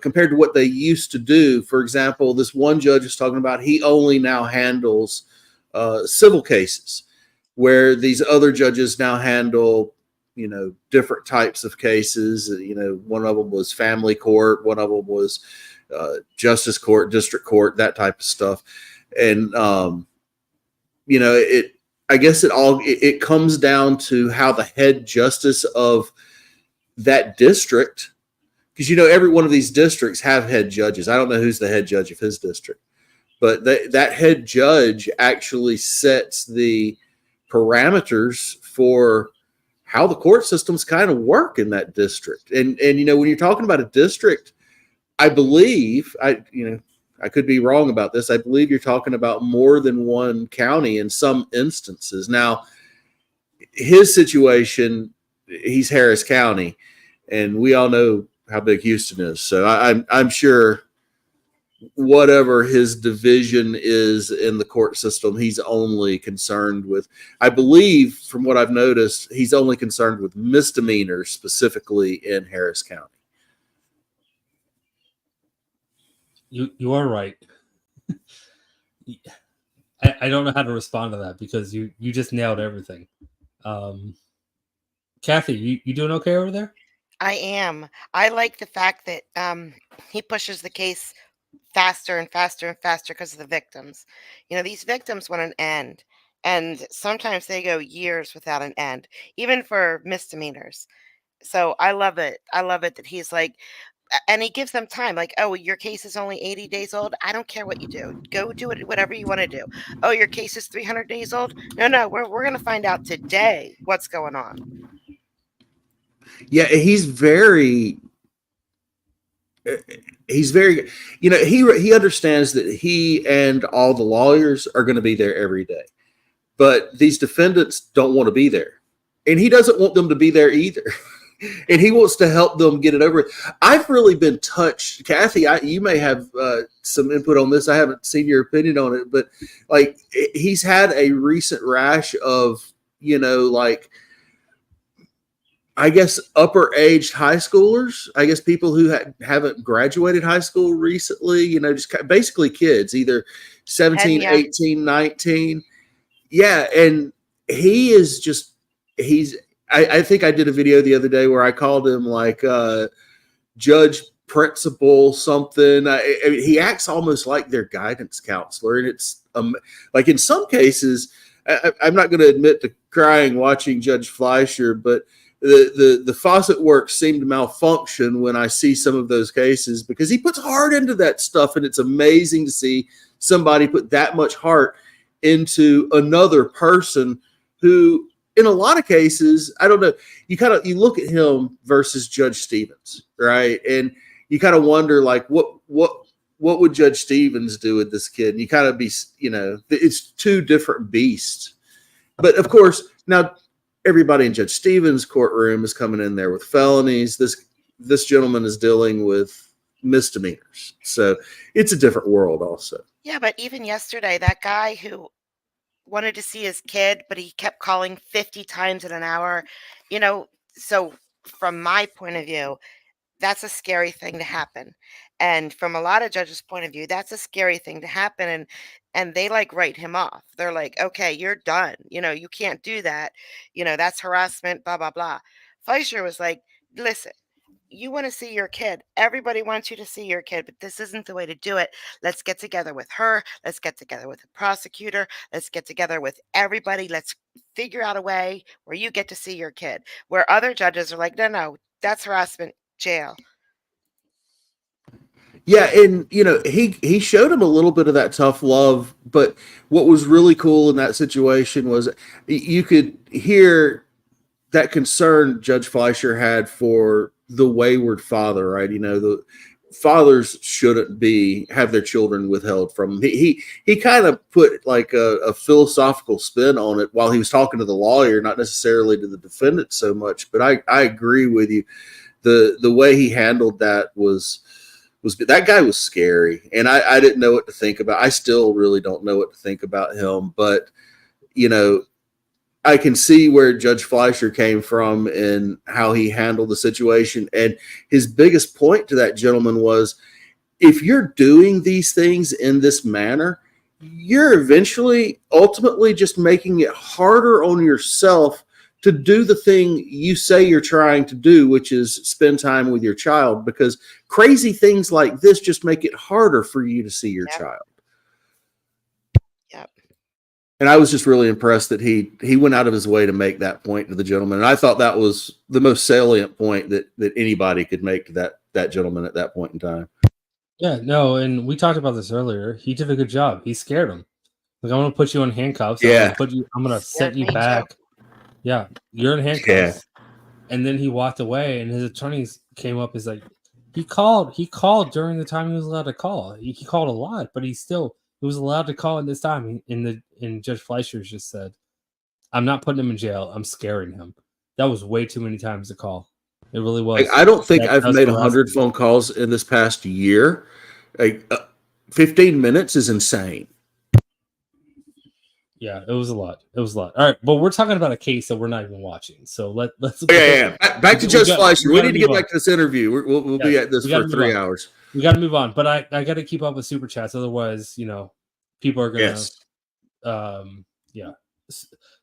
compared to what they used to do. For example, this one judge is talking about he only now handles civil cases, where these other judges now handle, different types of cases. One of them was family court, one of them was justice court, district court, that type of stuff. And, I guess it comes down to how the head justice of that district, because every one of these districts have head judges. I don't know who's the head judge of his district, but that head judge actually sets the parameters for how the court systems kind of work in that district. And you know, when you're talking about a district, I believe I could be wrong about this. I believe you're talking about more than one county in some instances. Now, his situation, he's Harris County, and we all know how big Houston is. So I'm sure whatever his division is in the court system, he's only concerned with, I believe from what I've noticed, he's only concerned with misdemeanors specifically in Harris County. You are right. I don't know how to respond to that because you just nailed everything. Kathy, you doing okay over there? I am. I like the fact that he pushes the case faster and faster and faster because of the victims. You know, these victims want an end, and sometimes they go years without an end, even for misdemeanors. So I love it. I love it that he's like, and he gives them time. Like, oh, your case is only 80 days old. I don't care what you do. Go do it, whatever you want to do. Oh, your case is 300 days old. No, we're gonna find out today what's going on. Yeah, he's very, you know, he understands that he and all the lawyers are going to be there every day, but these defendants don't want to be there, and he doesn't want them to be there either. And he wants to help them get it over. I've really been touched, Kathy. You may have some input on this. I haven't seen your opinion on it, but like he's had a recent rash of, you know, like, I guess upper aged high schoolers, I guess people who haven't graduated high school recently, you know, just basically kids, either 17, 18, 19. Yeah. And he is just, I think I did a video the other day where I called him like Judge Principal something. I mean, he acts almost like their guidance counselor. And it's like in some cases, I'm not going to admit to crying watching Judge Fleischer, but the faucet work seemed to malfunction when I see some of those cases because he puts heart into that stuff. And it's amazing to see somebody put that much heart into another person who, in a lot of cases, I don't know, you look at him versus Judge Stevens, right? And you kind of wonder, like, what would Judge Stevens do with this kid? And you kind of be, you know, it's two different beasts. But of course, now everybody in Judge Stevens' courtroom is coming in there with felonies. This gentleman is dealing with misdemeanors. So it's a different world also. Yeah, but even yesterday, that guy who wanted to see his kid, but he kept calling 50 times in an hour, you know, so from my point of view, that's a scary thing to happen. And from a lot of judges' point of view, that's a scary thing to happen. And they like write him off. They're like, okay, you're done. You know, you can't do that. You know, that's harassment, blah, blah, blah. Fleischer was like, listen, you want to see your kid. Everybody wants you to see your kid, but this isn't the way to do it. Let's get together with her. Let's get together with the prosecutor. Let's get together with everybody. Let's figure out a way where you get to see your kid. Where other judges are like, no, that's harassment, jail. Yeah, and you know, he showed him a little bit of that tough love, but what was really cool in that situation was you could hear that concern Judge Fleischer had for the wayward father, right? You know, the fathers shouldn't have their children withheld from them. He kind of put like a philosophical spin on it while he was talking to the lawyer, not necessarily to the defendant so much. But I agree with you. The way he handled that was that guy was scary, and I didn't know what to think about. I still really don't know what to think about him, but you know, I can see where Judge Fleischer came from and how he handled the situation. And his biggest point to that gentleman was, if you're doing these things in this manner, you're ultimately just making it harder on yourself to do the thing you say you're trying to do, which is spend time with your child, because crazy things like this just make it harder for you to see your child. Yep. And I was just really impressed that he went out of his way to make that point to the gentleman. And I thought that was the most salient point that anybody could make to that gentleman at that point in time. Yeah, no, and we talked about this earlier. He did a good job. He scared him. Like, I'm gonna put you in handcuffs. Yeah. I'm gonna Scared set you me too. back. Yeah, you're in Yeah. handcuffs. And then he walked away, and his attorneys came up. Is like, he called during the time he was allowed to call. He called a lot, but he was allowed to call at this time. And Judge Fleischer just said, "I'm not putting him in jail. I'm scaring him." That was way too many times to call. It really Like, was. I don't think That I've was made 100 harassment. phone calls in this past year. Like, 15 minutes is insane. Yeah, it was a lot. It was a lot. All right, but we're talking about a case that we're not even watching. So let's Yeah. Back to Judge Fleischer. We got to need to move get on. back to this interview. We'll be Yes, at this we got to for move 3 on. hours. We got to move on. But I got to keep up with super chats, otherwise, people are gonna Yes. yeah.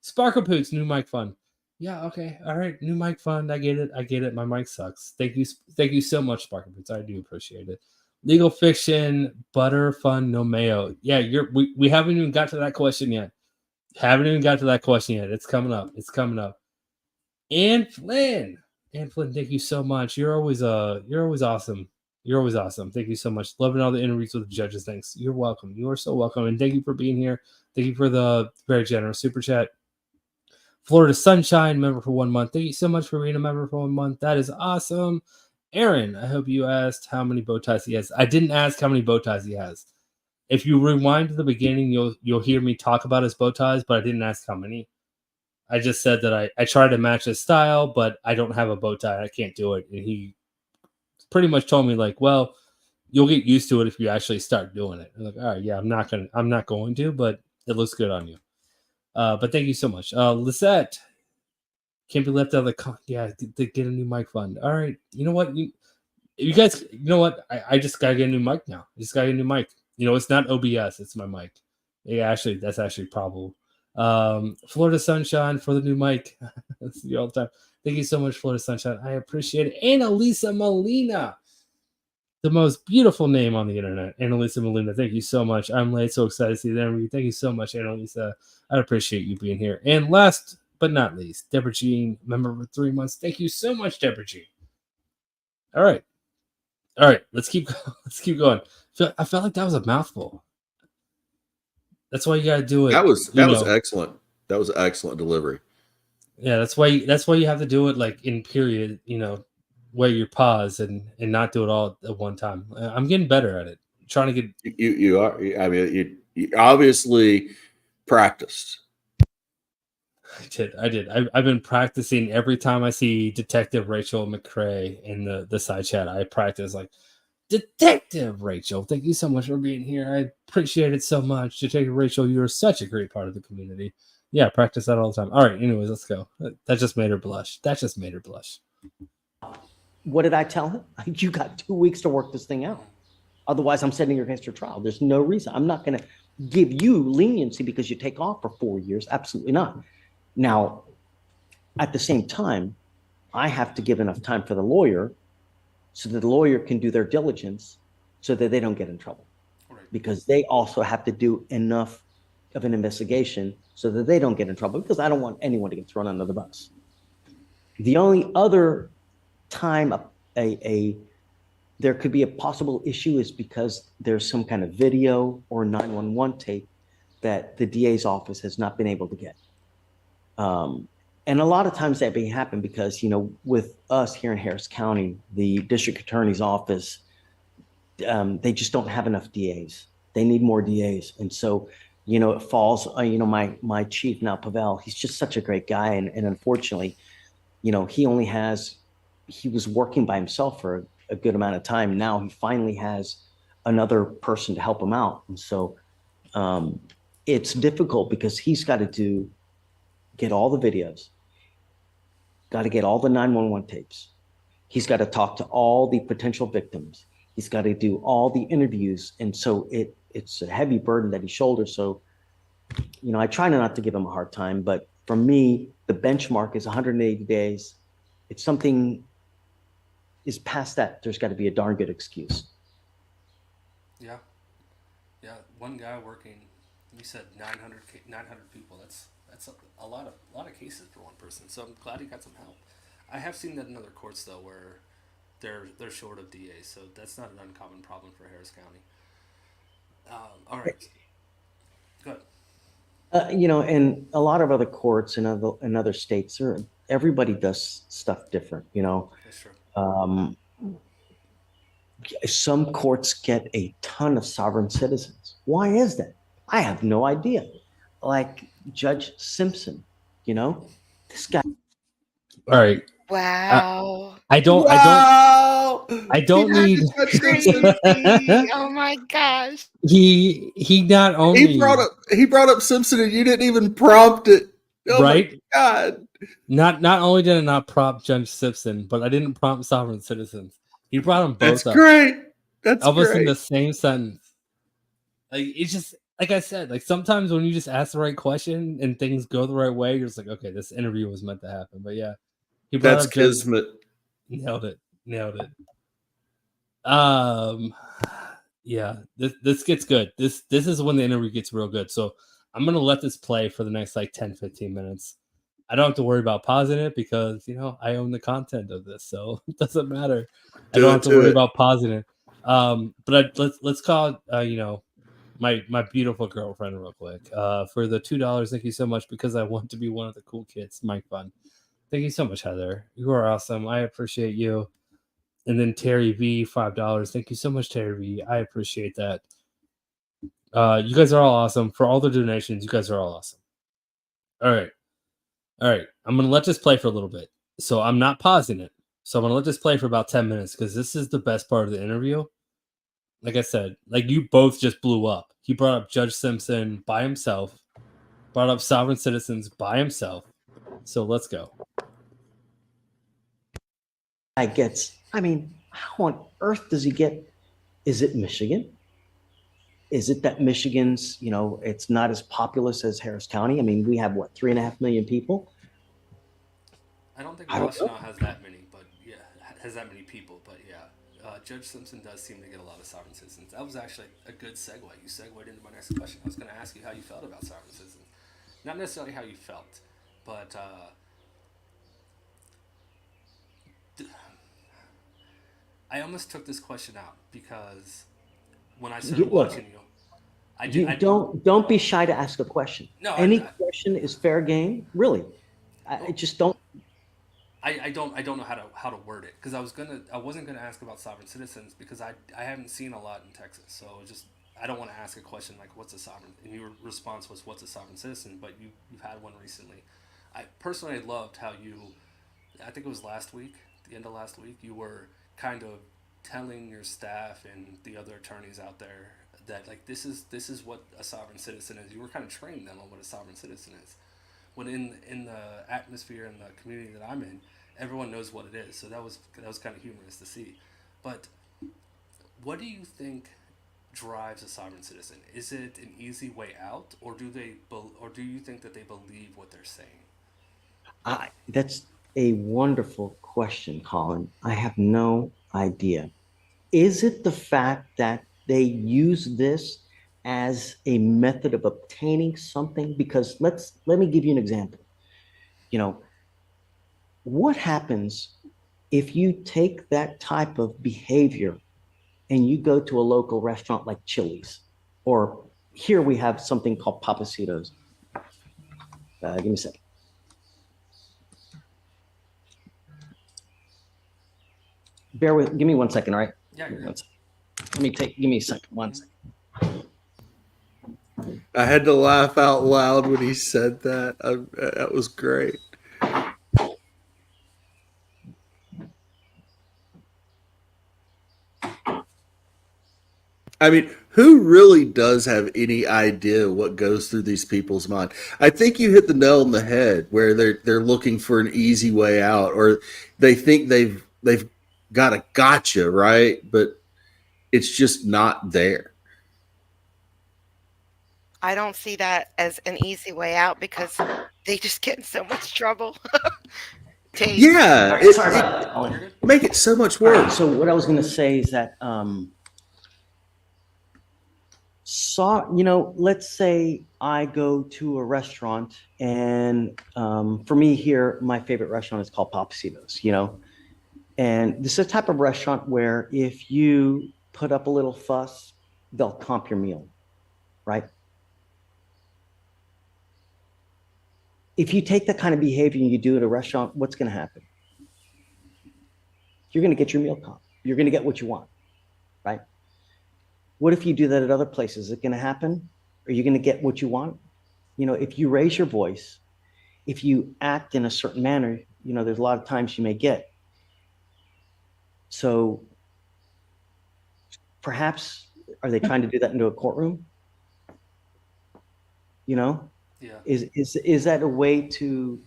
Sparkle Poots, new mic fun. Yeah, okay. All right, new mic fun. I get it. My mic sucks. Thank you so much, Sparkle Poots. I do appreciate it. Legal fiction, butter fun, no mayo. Yeah, we haven't even got to that question yet. It's coming up. And Flynn. Thank you so much. You're always awesome. You're always awesome. Thank you so much. Loving all the interviews with the judges. Thanks. You're welcome. You are so welcome. And thank you for being here. Thank you for the very generous super chat. Florida Sunshine, member for 1 month. Thank you so much for being a member for 1 month. That is awesome. Aaron, I hope you asked how many bow ties he has. I didn't ask how many bow ties he has. If you rewind to the beginning, you'll hear me talk about his bow ties, but I didn't ask how many. I just said that I try to match his style, but I don't have a bow tie. I can't do it. And he pretty much told me, like, well, you'll get used to it if you actually start doing it. I'm like, all right, yeah, I'm not going to, but it looks good on you. But thank you so much. Lisette can't be left out of the to get a new mic fund. All right, you know what? You guys, you know what? I just gotta get a new mic now. I just gotta get a new mic. It's not OBS, it's my mic. Yeah, that's actually probable. Florida Sunshine for the new mic. That's the all the time. Thank you so much, Florida Sunshine. I appreciate it. Annalisa Molina, the most beautiful name on the internet. Annalisa Molina, thank you so much. I'm late, so excited to see the interview. Thank you so much, Annalisa. I appreciate you being here. And last but not least, Deborah Jean, member for 3 months. Thank you so much, Deborah Jean. All right, let's keep going. I felt like that was a mouthful. That's why you gotta do it. That was excellent. That was excellent delivery. Yeah, that's why you have to do it like in period. Where you pause and not do it all at one time. I'm getting better at it. I'm trying to get. You are. I mean, you obviously practiced. I did. I've been practicing every time I see Detective Rachel McCrae in the side chat. I practice like, Detective Rachel, thank you so much for being here. I appreciate it so much. Detective Rachel, you're such a great part of the community. Yeah, practice that all the time. All right, anyways, let's go. That just made her blush. What did I tell him? You got 2 weeks to work this thing out. Otherwise, I'm sending you against your trial. There's no reason. I'm not going to give you leniency because you take off for 4 years. Absolutely not. Now, at the same time, I have to give enough time for the lawyer so that the lawyer can do their diligence so that they don't get in trouble. Right. Because they also have to do enough of an investigation so that they don't get in trouble, because I don't want anyone to get thrown under the bus. The only other time there could be a possible issue is because there's some kind of video or 911 tape that the DA's office has not been able to get. And a lot of times that may happen because, with us here in Harris County, the district attorney's office, they just don't have enough DAs. They need more DAs. And so, it falls, my chief now, Pavel, he's just such a great guy. And unfortunately, he was working by himself for a good amount of time. Now he finally has another person to help him out. And so it's difficult because he's got to get all the videos, got to get all the 911 tapes. He's got to talk to all the potential victims. He's got to do all the interviews. And so it's a heavy burden that he shoulders. So, I try not to give him a hard time, but for me, the benchmark is 180 days. If something is past that, there's got to be a darn good excuse. Yeah. One guy working, you said 900 people. That's a lot of cases for one person. So I'm glad he got some help. I have seen that in other courts though, where they're short of DAs, so that's not an uncommon problem for Harris County. All right, good. And a lot of other courts in other states, everybody does stuff different. That's true. Some courts get a ton of sovereign citizens. Why is that? I have no idea. Like Judge Simpson, this guy. All right. Wow. I don't Wow! need. Crazy. Oh my gosh. He not only He brought up Simpson and you didn't even prompt it. Oh right. my God! Not only did I not prompt Judge Simpson, but I didn't prompt sovereign citizens. He brought them both That's up. great. That's Almost in great. the same sentence. Like it's just like I said. Like sometimes when you just ask the right question and things go the right way, you're just like, okay, this interview was meant to happen. But yeah, he brought That's up Judge. kismet. Nailed it. Yeah, this gets good. This is when the interview gets real good. So I'm gonna let this play for the next like 10-15 minutes. I don't have to worry about pausing it because I own the content of this, so it doesn't matter. I don't have to worry about pausing it. But let's call my beautiful girlfriend real quick. For the $2, thank you so much because I want to be one of the cool kids. Mike Fun. Thank you so much, Heather. You are awesome. I appreciate you. And then Terry V, $5. Thank you so much, Terry V. I appreciate that. You guys are all awesome. For all the donations, you guys are all awesome. All right. I'm going to let this play for a little bit. So I'm not pausing it. So I'm going to let this play for about 10 minutes because this is the best part of the interview. Like I said, like you both just blew up. He brought up Judge Simpson by himself, brought up sovereign citizens by himself. So let's go. How on earth does he get? Is it Michigan? Is it that Michigan's, it's not as populous as Harris County? I mean, we have 3.5 million people. I don't think Washtenaw has that many, but yeah, has that many people. But yeah, Judge Simpson does seem to get a lot of sovereign citizens. That was actually a good segue. You segued into my next question. I was going to ask you how you felt about sovereign citizens, not necessarily how you felt, but I almost took this question out because when I started watching you, don't be shy to ask a question. No, any question is fair game. Really, I just don't. I don't know how to word it because I wasn't gonna ask about sovereign citizens because I haven't seen a lot in Texas, so I don't want to ask a question like what's a sovereign, and your response was what's a sovereign citizen, but you've had one recently. I personally loved how I think it was the end of last week, you were kind of telling your staff and the other attorneys out there that like this is what a sovereign citizen is. You were kind of training them on what a sovereign citizen is. When in the atmosphere and the community that I'm in, everyone knows what it is. So that was kind of humorous to see. But what do you think drives a sovereign citizen? Is it an easy way out, or do you think that they believe what they're saying? That's a wonderful question, Colin. I have no idea. Is it the fact that they use this as a method of obtaining something? Because let me give you an example. What happens if you take that type of behavior and you go to a local restaurant like Chili's, or here we have something called Papacitos. Give me a second. Give me 1 second, all right? Yeah. Give me a second, 1 second. I had to laugh out loud when he said that. That was great. I mean, who really does have any idea what goes through these people's mind? I think you hit the nail on the head where they're looking for an easy way out, or they think they've got a gotcha, right? But it's just not there. I don't see that as an easy way out because they just get in so much trouble. Yeah, right, sorry about that. Make it so much worse. Right, so what I was going to say is that, let's say I go to a restaurant, and for me here, my favorite restaurant is called Papacitos. And this is a type of restaurant where if you put up a little fuss, they'll comp your meal, right? If you take that kind of behavior and you do at a restaurant, what's going to happen? You're going to get your meal comp. You're going to get what you want, right? What if you do that at other places? Is it going to happen? Are you going to get what you want? You know, if you raise your voice, if you act in a certain manner, you know, there's a lot of times you may get. So perhaps, are they trying to do that into a courtroom? You know? Yeah. Is that a way to?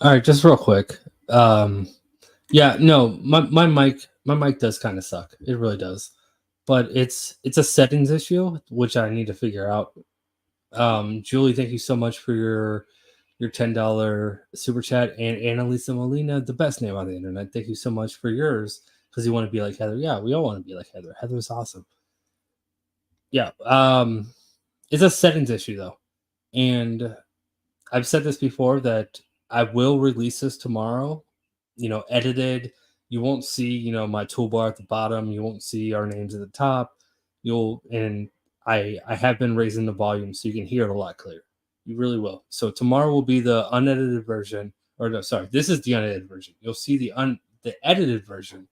All right, just real quick. Yeah, no, my mic does kind of suck. It really does. But it's a settings issue, which I need to figure out. Julie, thank you so much for your $10 super chat, and Annalisa Molina, the best name on the internet. Thank you so much for yours, because you want to be like Heather. Yeah, we all want to be like Heather. Heather's awesome. Yeah, it's a settings issue though, and I've said this before that I will release this tomorrow. You know, edited. You won't see, you know, my toolbar at the bottom. You won't see our names at the top. And I have been raising the volume so you can hear it a lot clearer. You really will. So tomorrow will be the unedited version, or no, sorry, this is the unedited version. You'll see the edited version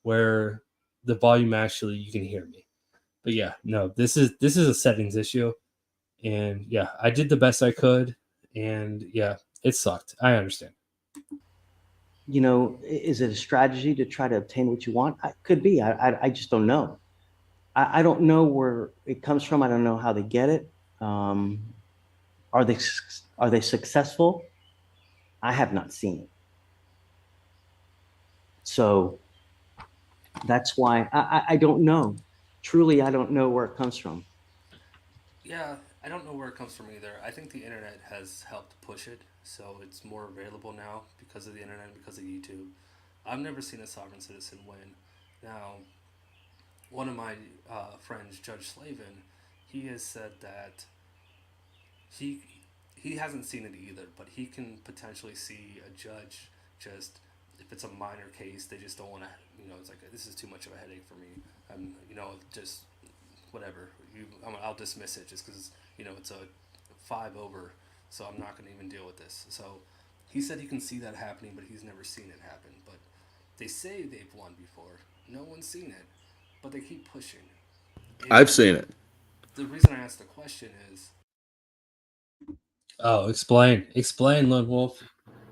where the volume actually you can hear me. But yeah, no, this is a settings issue, and yeah, I did the best I could, and yeah, it sucked. I understand. You know, is it a strategy to try to obtain what you want? Could be. I just don't know. I don't know where it comes from. I don't know how they get it. Are they successful? I have not seen it. So that's why I don't know. Truly, I don't know where it comes from. Yeah, I don't know where it comes from either. I think the internet has helped push it, so it's more available now because of the internet and because of YouTube. I've never seen a sovereign citizen win. Now, one of my friends, Judge Slavin, he has said that he hasn't seen it either, but he can potentially see a judge just, if it's a minor case, they just don't want to, you know, it's like, this is too much of a headache for me. You know, just whatever. I'll dismiss it just because, you know, it's a 5 over, so I'm not going to even deal with this. So he said he can see that happening, but he's never seen it happen. But they say they've won before. No one's seen it, but they keep pushing. And I've seen it. the reason I asked the question is... Oh, explain, Lone Wolf.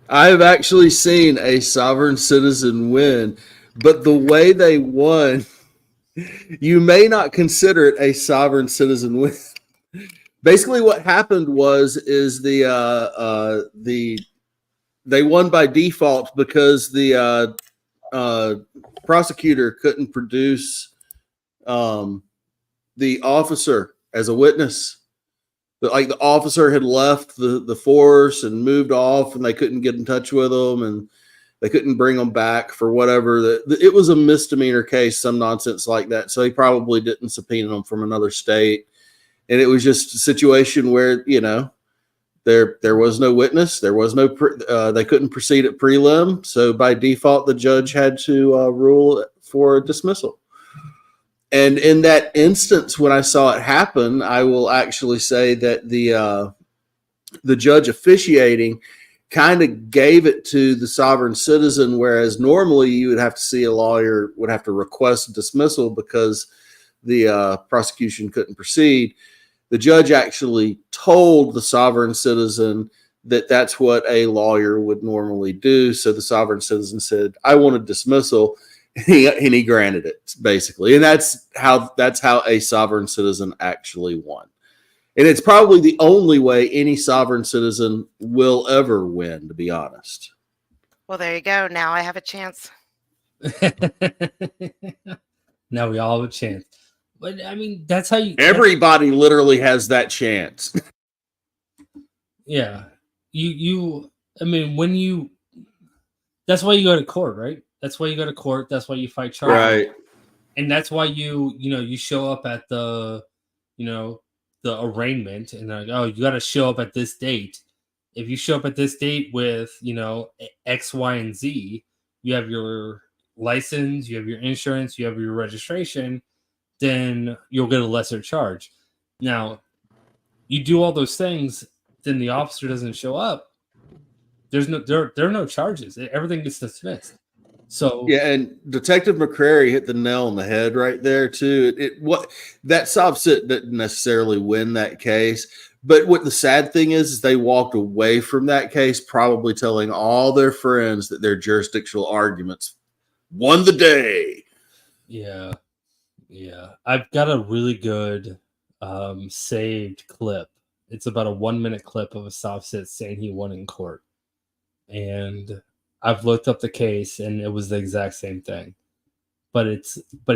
I've actually seen a sovereign citizen win, but the way they won, you may not consider it a sovereign citizen win. Basically, what happened is they won by default because the prosecutor couldn't produce the officer as a witness. But like the officer had left the force and moved off, and they couldn't get in touch with him, and they couldn't bring him back for whatever. It was a misdemeanor case, some nonsense like that. So he probably didn't subpoena them from another state, and it was just a situation where, you know, there was no witness, there was no they couldn't proceed at prelim, so by default the judge had to rule for dismissal. And in that instance, when I saw it happen, I will actually say that the judge officiating kind of gave it to the sovereign citizen, whereas normally you would have to see a lawyer would have to request dismissal because the prosecution couldn't proceed. The judge actually told the sovereign citizen that that's what a lawyer would normally do. So the sovereign citizen said, "I want a dismissal." And he granted it, basically. And that's how a sovereign citizen actually won. And it's probably the only way any sovereign citizen will ever win, to be honest. Well, there you go. Now I have a chance. Now we all have a chance. But I mean, that's how you... Everybody literally has that chance. Yeah. I mean, when you... That's why you go to court, right? That's why you go to court. That's why you fight charges. Right. And that's why you show up at the arraignment, and they're like, oh, you got to show up at this date. if you show up at this date with, X, Y, and Z, you have your license, you have your insurance, you have your registration, then you'll get a lesser charge. Now, you do all those things, then the officer doesn't show up. There are no charges. Everything gets dismissed. So yeah, and Detective McCrary hit the nail on the head right there too. What that stop sit didn't necessarily win that case, but what the sad thing is they walked away from that case probably telling all their friends that their jurisdictional arguments won the day. yeah, I've got a really good saved clip. It's about a 1-minute clip of a stop sit saying he won in court, and I've looked up the case and it was the exact same thing. But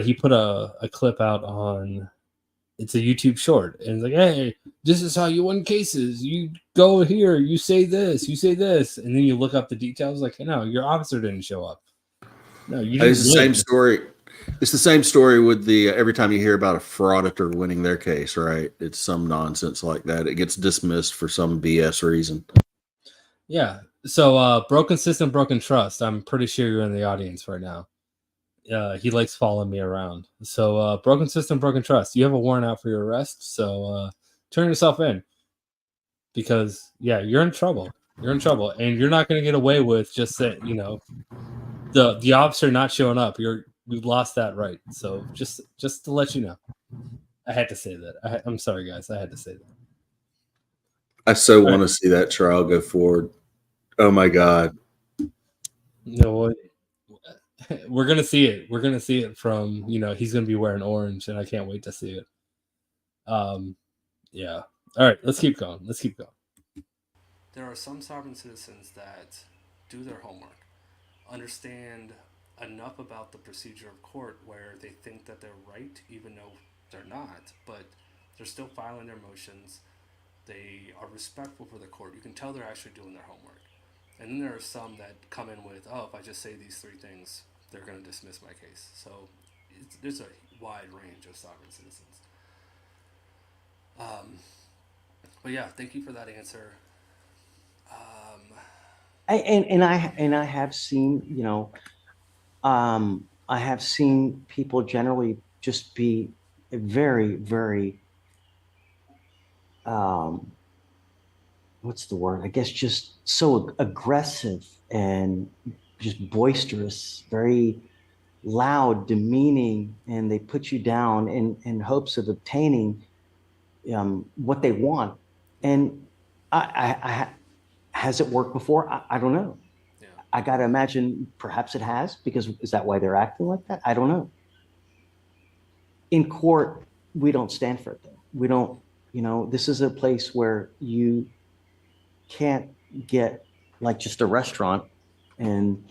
he put a clip out on, it's a YouTube short, and it's like, hey, this is how you win cases. You go here, you say this, and then you look up the details. Like, hey, no, your officer didn't show up. No, you didn't. It's the same story. It's the same story with the every time you hear about a frauditor winning their case, right? It's some nonsense like that. It gets dismissed for some BS reason. Yeah. So, broken system, broken trust. I'm pretty sure you're in the audience right now. He likes following me around. So, broken system, broken trust. You have a warrant out for your arrest. So, turn yourself in, because you're in trouble. You're in trouble, and you're not going to get away with just that. The officer not showing up. We've lost that right. So just to let you know, I had to say that. I'm sorry, guys. I had to say that. I so want to see that trial go forward. Oh my God. No, we're gonna see it. We're gonna see it from he's gonna be wearing orange, and I can't wait to see it. Yeah. All right, let's keep going. There are some sovereign citizens that do their homework, understand enough about the procedure of court where they think that they're right, even though they're not, but they're still filing their motions. They are respectful for the court. You can tell they're actually doing their homework. And then there are some that come in with, if I just say these 3 things, they're going to dismiss my case. So there's a wide range of sovereign citizens. But yeah, thank you for that answer. I have seen, I have seen people generally just be very, very, what's the word? I guess just so aggressive and just boisterous, very loud, demeaning, and they put you down in hopes of obtaining what they want. And I has it worked before? I don't know. Yeah. I got to imagine perhaps it has, because is that why they're acting like that? I don't know. In court, we don't stand for it though. We don't, this is a place where you can't get like just a restaurant and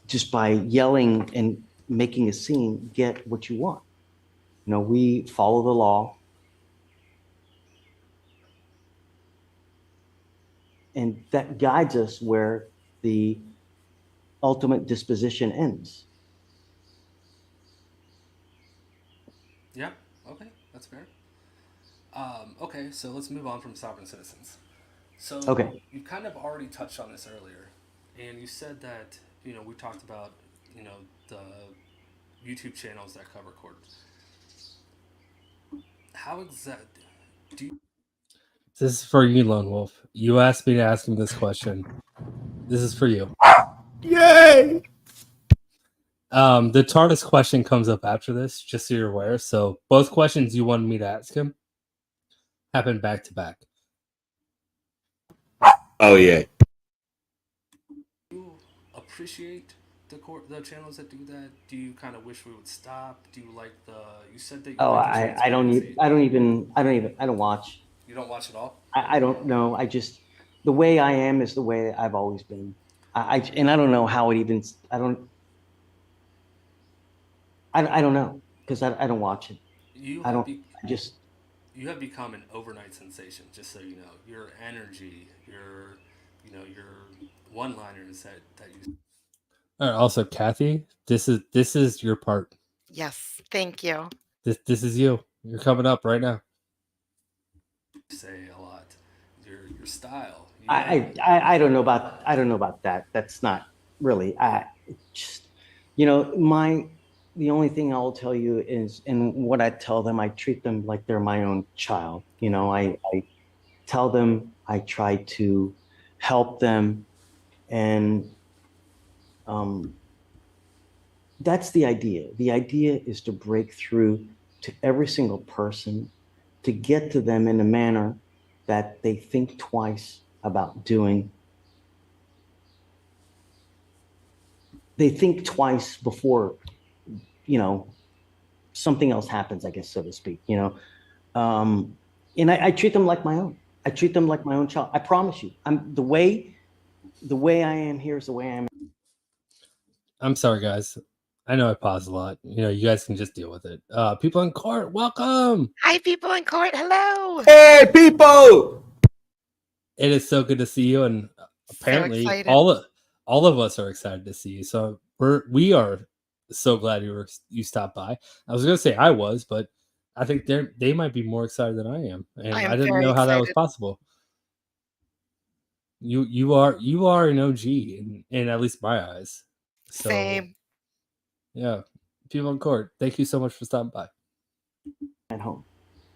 just by yelling and making a scene, get what you want. We follow the law. And that guides us where the ultimate disposition ends. Yeah, okay, that's fair. Okay, so let's move on from sovereign citizens. So Okay. You kind of already touched on this earlier, and you said that, we talked about, the YouTube channels that cover court. How exactly do you... This is for you, Lone Wolf. You asked me to ask him this question. This is for you. Yay! The TARDIS question comes up after this, just so you're aware. So both questions you wanted me to ask him happen back to back. Oh yeah. Do you appreciate the channels that do that? Do you kind of wish we would stop? Do you like you said that you I don't watch. You don't watch at all? I don't know. The way I am is the way I've always been. And I don't know how it even, I don't know, because I don't watch it. You have become an overnight sensation, just so you know. Your energy, your one-liners that you... All right, also, Kathy, this is your part. Yes, thank you. This is you. You're coming up right now. Say a lot. You're your style. I don't know about that. That's not really. Just, the only thing I'll tell you is, and what I tell them, I treat them like they're my own child. I tell them, I try to help them, and that's the idea. The idea is to break through to every single person, to get to them in a manner that they think twice about doing. They think twice before, something else happens, I guess, so to speak, and I treat them like my own. I treat them like my own child. I promise you, the way I am here is the way I am. I'm sorry, guys. I know I pause a lot. You guys can just deal with it. People in court, welcome. Hi, people in court. Hello. Hey, people! It is so good to see you, and apparently excited. all of us are excited to see you. So we are so glad you stopped by. I was gonna say I was, but I think they might be more excited than I am, and I am I didn't very know how that was excited. possible. You are an OG in at least my eyes. So, Same. yeah, people in court, thank you so much for stopping by. At home,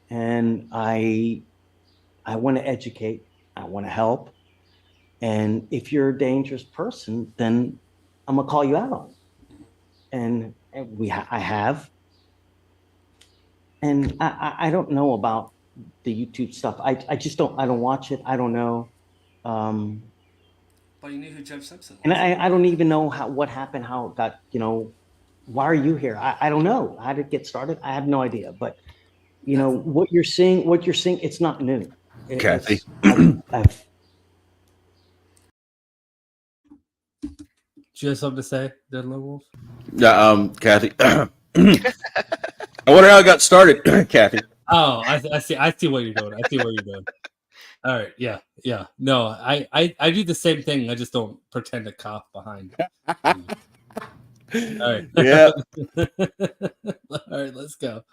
and I want to educate. I want to help. And if you're a dangerous person, then I'm gonna call you out on it. And I have. And I don't know about the YouTube stuff. I just don't. I don't watch it. I don't know. But you knew who Judge Simpson was. And I don't even know what happened. How it got. Why are you here? I don't know. How did it get started? I have no idea. But what you're seeing. It's not new. Kathy. I've Do you have something to say, Dead Lone Wolf? Yeah, Kathy. I wonder how it got started, Kathy. Oh, I see what you're doing. I see what you're doing. All right, yeah. No, I do the same thing. I just don't pretend to cough behind. All right. Yeah. All right, let's go.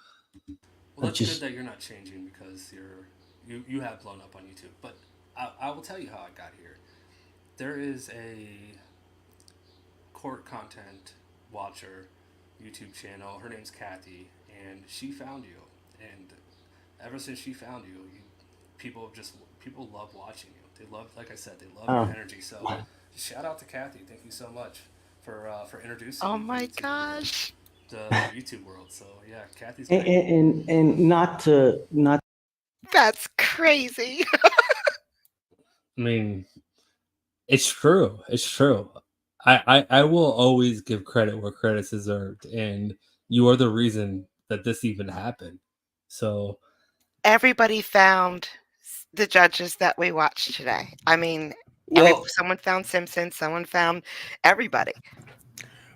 Well, that's just- good that you're not changing because you have blown up on YouTube. But I will tell you how I got here. There is a court content watcher YouTube channel. Her name's Kathy, and she found you. And ever since she found you, people love watching you. They love, like I said, they love your energy. So shout out to Kathy. Thank you so much for introducing. Oh me my to gosh. the YouTube world. So yeah, Kathy's great. and not. That's crazy. I mean, it's true. It's true. I will always give credit where credit's deserved, and you are the reason that this even happened. So Everybody found the judges that we watched today. I mean, Well, someone found Simpson, someone found everybody.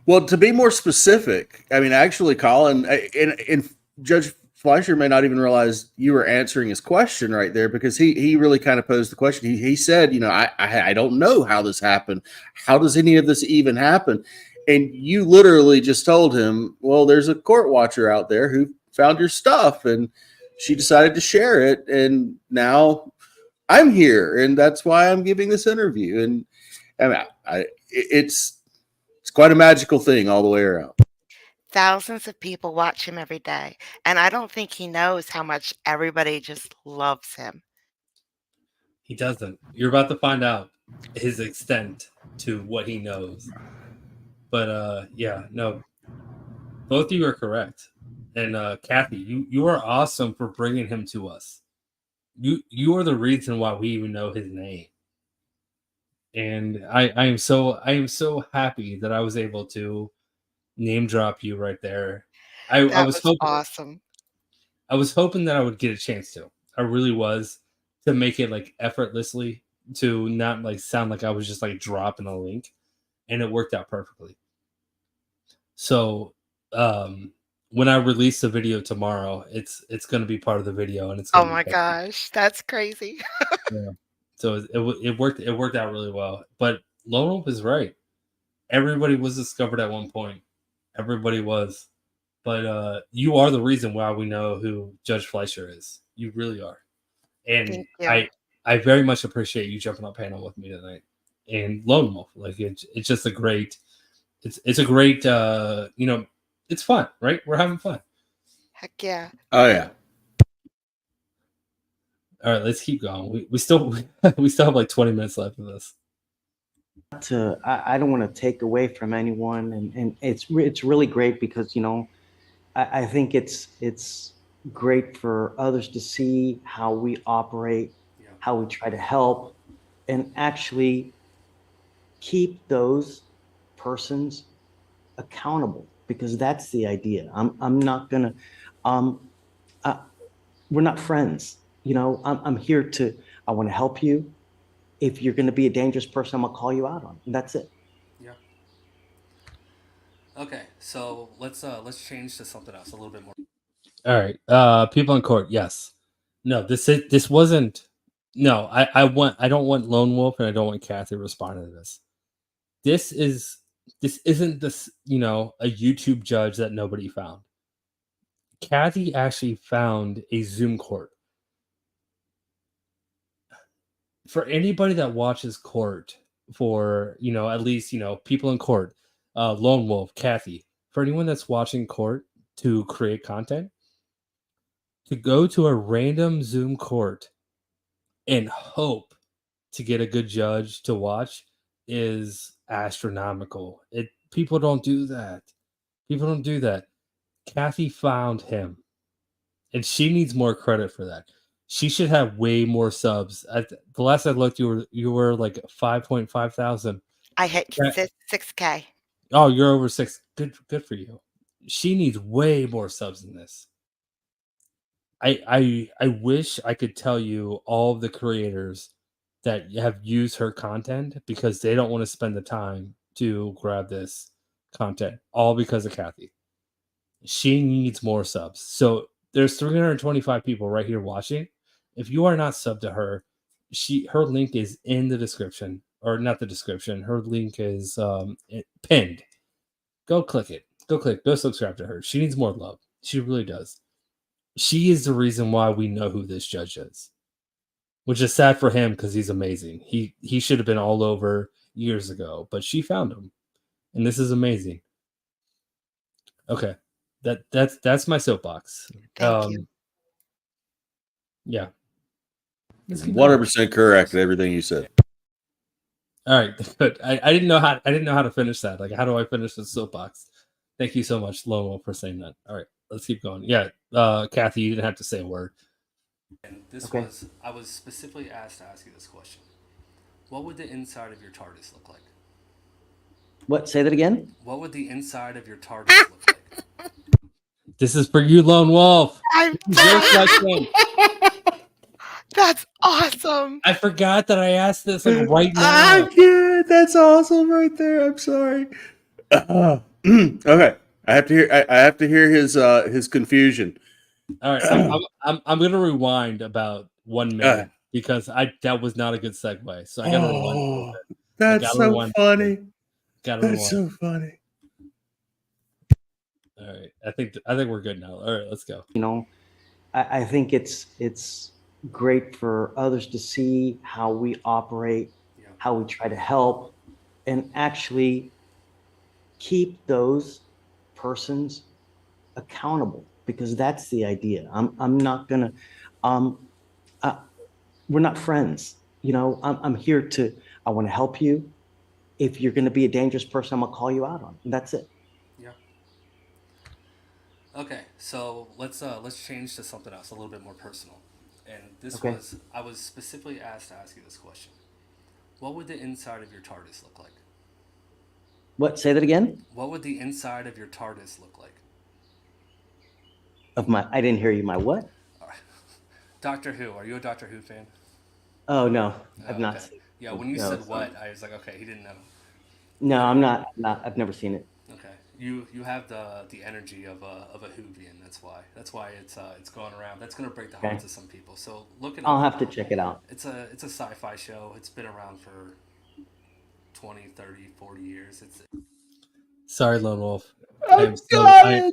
well, to be more specific, I mean, actually, Colin, and Judge Fleischer may not even realize you were answering his question right there, because he really kind of posed the question. He said, I don't know how this happened. How does any of this even happen? And you literally just told him, well, there's a court watcher out there who found your stuff, and she decided to share it, and now I'm here, and that's why I'm giving this interview. And I mean, it's quite a magical thing all the way around. Thousands of people watch him every day, and I don't think he knows how much everybody just loves him. he doesn't. You're about to find out his extent to what he knows. But yeah, no, both of you are correct. And Kathy, you are awesome for bringing him to us. You are the reason why we even know his name. And I am so happy that I was able to name drop you right there. I was hoping awesome. I was hoping that I would get a chance to. I really was, to make it like effortlessly, to not like sound like I was just like dropping a link, and it worked out perfectly. So when I release the video tomorrow, it's going to be part of the video, and it's Oh gonna my be gosh, that's crazy. yeah. So it worked out really well. But Lone Wolf is right. Everybody was discovered at one point. Everybody was. But you are the reason why we know who Judge Fleischer is. You really are. And Thank you. I very much appreciate you jumping on panel with me tonight. And Lone Wolf, like it's just a great, it's a great, it's fun, right? We're having fun. Heck yeah. Oh yeah. All right, let's keep going. We still we still have like 20 minutes left of this. I don't want to take away from anyone, and it's really great because I think it's great for others to see how we operate, how we try to help, and actually keep those persons accountable, because that's the idea. I'm not gonna we're not friends. I'm here to, I want to help you. If you're going to be a dangerous person, I'm gonna call you out on it. And that's it. Yeah. Okay, so let's change to something else a little bit more. All right, people in court. Yes. No, this wasn't. No, I don't want Lone Wolf and I don't want Kathy responding to this. This isn't this a YouTube judge that nobody found. Kathy actually found a Zoom court. For anybody that watches court, for at least people in court, Lone Wolf, Kathy, for anyone that's watching court to create content, to go to a random Zoom court and hope to get a good judge to watch is astronomical. People don't do that. People don't do that. Kathy found him, and she needs more credit for that. She should have way more subs. The last I looked, you were like 5.5 thousand. I hit 6K. Oh, you're over 6. Good for you. She needs way more subs than this. I wish I could tell you all of the creators that have used her content because they don't want to spend the time to grab this content, all because of Kathy. She needs more subs. So there's 325 people right here watching. If you are not subbed to her, her link is in the description, or not the description. Her link is pinned. Go click it. Go subscribe to her. She needs more love. She really does. She is the reason why we know who this judge is, which is sad for him because he's amazing. He should have been all over years ago, but she found him, and this is amazing. Okay, that's my soapbox. Thank you. Yeah, 100% correct. Everything you said. All right, good. I didn't know how to finish that. Like, how do I finish the soapbox? Thank you so much, Lowell, for saying that. All right, let's keep going. Yeah, Kathy, you didn't have to say a word. And I was specifically asked to ask you this question. What would the inside of your TARDIS look like? What? Say that again? What would the inside of your TARDIS look like? This is for you, Lone Wolf. That's awesome. I forgot that I asked this right now. I'm good. That's awesome right there. I'm sorry. Okay. I have to hear his confusion. All right. I'm gonna rewind about 1 minute because that was not a good segue. So I gotta rewind a little bit. That's so funny. That's so funny. All right. I think we're good now. All right, let's go. I think it's great for others to see how we operate, how we try to help, and actually keep those persons accountable, because that's the idea. I'm not gonna we're not friends. I'm here to, I want to help you. If you're going to be a dangerous person, I'm gonna call you out on it. And that's it. Yeah. Okay, so let's change to something else, a little bit more personal. And I was specifically asked to ask you this question. What would the inside of your TARDIS look like? What? Say that again? What would the inside of your TARDIS look like? I didn't hear you. My what? Doctor Who. Are you a Doctor Who fan? Oh, no. I've not seen it. Yeah, when you said what, I was like, okay, he didn't know. No, I'm not. I've never seen it. Okay. You have the energy of a Whovian. That's why it's going around. That's going to break the hearts of some people. So I'll have to check it out. It's a sci-fi show. It's been around for 20, 30, 40 years. Sorry, Lone Wolf. I'm dying.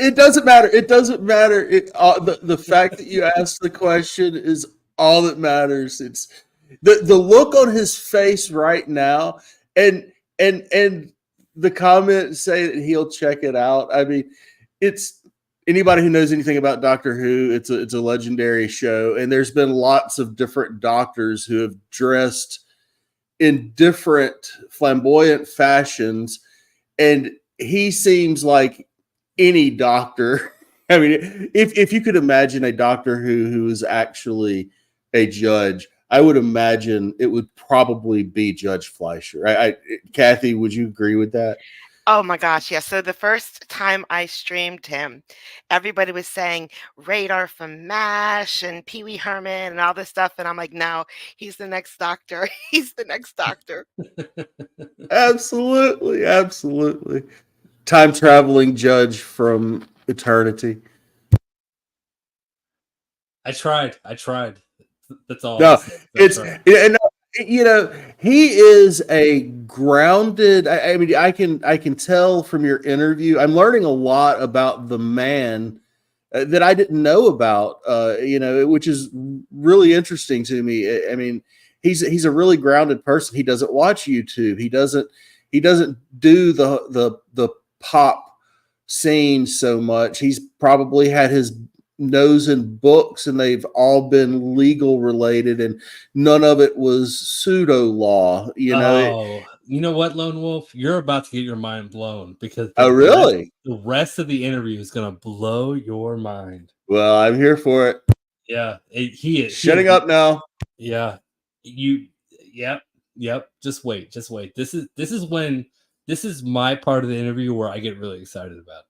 It doesn't matter. It doesn't matter. The fact that you asked the question is all that matters. It's the look on his face right now, and the comments say that he'll check it out. I mean, it's anybody who knows anything about Doctor Who. It's a legendary show, and there's been lots of different doctors who have dressed in different flamboyant fashions, and he seems like any doctor. I mean, if you could imagine a Doctor who is actually a judge, I would imagine it would probably be Judge Fleischer. Kathy, would you agree with that? Oh my gosh, yeah. So the first time I streamed him, everybody was saying Radar from MASH and Pee Wee Herman and all this stuff. And I'm like, no, he's the next doctor. He's the next doctor. Absolutely, absolutely. Time traveling judge from eternity. I tried. That's all. No, That's and you know, he is a grounded. I mean, I can tell from your interview. I'm learning a lot about the man that I didn't know about. You know, which is really interesting to me. I mean, he's a really grounded person. He doesn't watch YouTube. He doesn't do the pop scene so much. He's probably had his nose in books, and they've all been legal related, and none of it was pseudo law. You know. You know what, Lone Wolf? You're about to get your mind blown because Really? the rest of the interview is going to blow your mind. Well, I'm here for it. Yeah, he is shutting up now. Yeah, Yep. Just wait. This is my part of the interview where I get really excited about.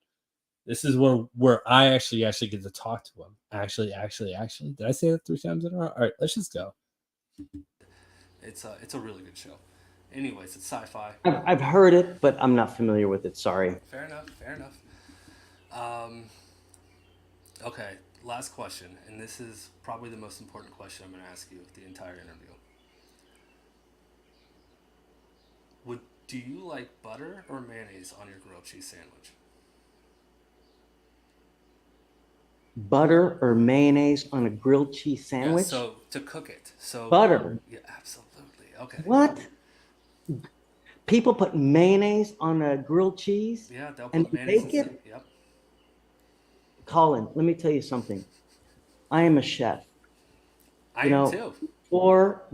This is where I actually get to talk to him. Actually. Did I say that 3 times in a row? All right, let's just go. It's a really good show. Anyways, it's sci-fi. I've heard it, but I'm not familiar with it. Sorry. Fair enough. Okay, last question, and this is probably the most important question I'm going to ask you the entire interview. Do you like butter or mayonnaise on your grilled cheese sandwich? Butter or mayonnaise on a grilled cheese sandwich? Yeah, so to cook it. So butter. Yeah, absolutely. Okay. What? People put mayonnaise on a grilled cheese? Yeah, they'll put mayonnaise bake it? Yep. Colin, let me tell you something. I am a chef. I am too.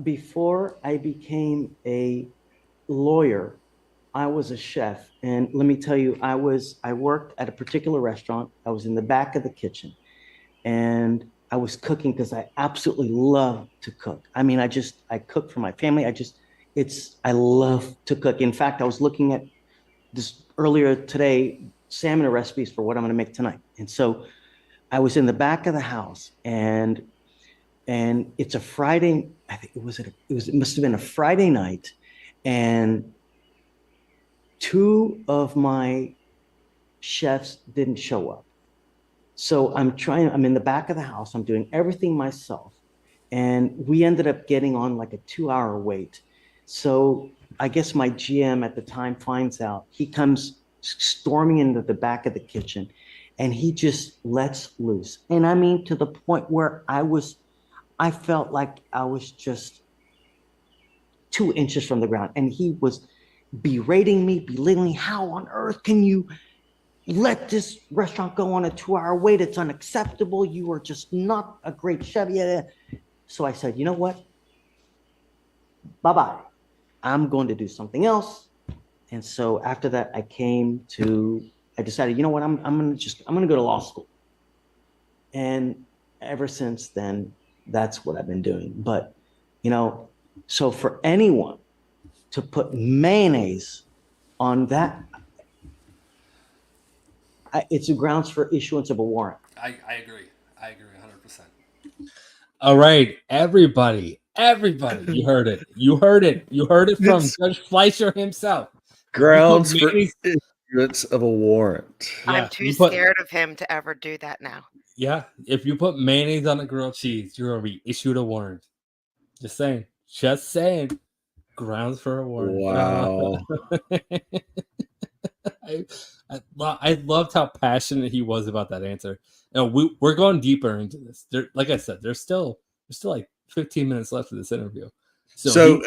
Before I became a lawyer, I was a chef, and let me tell you, I worked at a particular restaurant. I was in the back of the kitchen, and I was cooking because I absolutely love to cook. I mean, I cook for my family. I love to cook. In fact, I was looking at this earlier today, salmon recipes for what I'm going to make tonight. And so I was in the back of the house, and it's a Friday. I think it must have been a Friday night, and 2 of my chefs didn't show up. So I'm in the back of the house. I'm doing everything myself. And we ended up getting on like a 2-hour wait. So I guess my GM at the time finds out. He comes storming into the back of the kitchen, and he just lets loose. And I mean, to the point where I felt like I was just 2 inches from the ground. And he was berating me, belittling, how on earth can you let this restaurant go on a 2-hour wait? It's unacceptable. You are just not a great chef. Yeah. So I said, you know what? Bye-bye. I'm going to do something else. And so after that, I decided, you know what? I'm going to go to law school. And ever since then, that's what I've been doing. But, so for anyone to put mayonnaise on that, it's a grounds for issuance of a warrant. I agree 100%. All right, everybody, you heard it from Judge Fleischer himself. Grounds for issuance of a warrant. Yeah, I'm too scared of him to ever do that now. Yeah, if you put mayonnaise on a grilled cheese, you're going to be issued a warrant. Just saying. Grounds for a warrant. Wow. I loved how passionate he was about that answer. We're going deeper into this. Like I said, there's still like 15 minutes left of this interview. So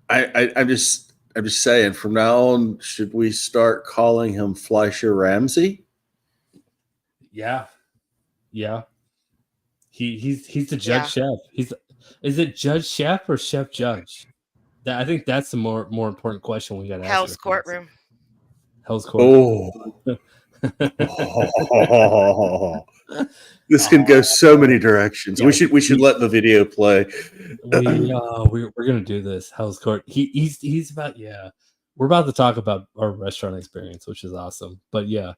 I'm just saying, from now on, should we start calling him Fleischer Ramsey? Yeah. He's the judge chef. Is it judge chef or chef judge? I think that's the more important question we got to ask. Hell's courtroom. Hell's courtroom. Oh. This can go so many directions. Yeah. We should let the video play. We're gonna do this. Hell's Court. He's about We're about to talk about our restaurant experience, which is awesome. But yeah,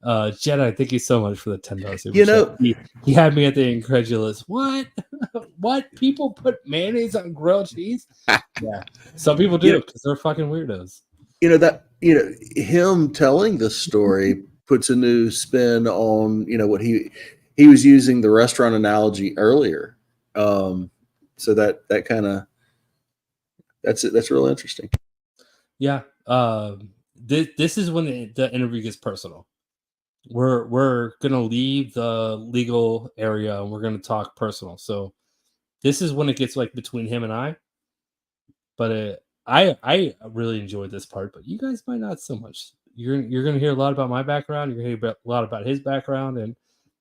Jedi, thank you so much for the $10 super chat. He had me at the incredulous. What? What? People put mayonnaise on grilled cheese? Yeah, some people do because they're fucking weirdos. Him telling this story puts a new spin on what he was using the restaurant analogy earlier. So that kind of that's really interesting. Yeah. This is when the interview gets personal. We're gonna leave the legal area and we're gonna talk personal. So this is when it gets like between him and I. But I really enjoyed this part, but you guys might not so much. You're gonna hear a lot about my background. You're gonna hear a lot about his background, and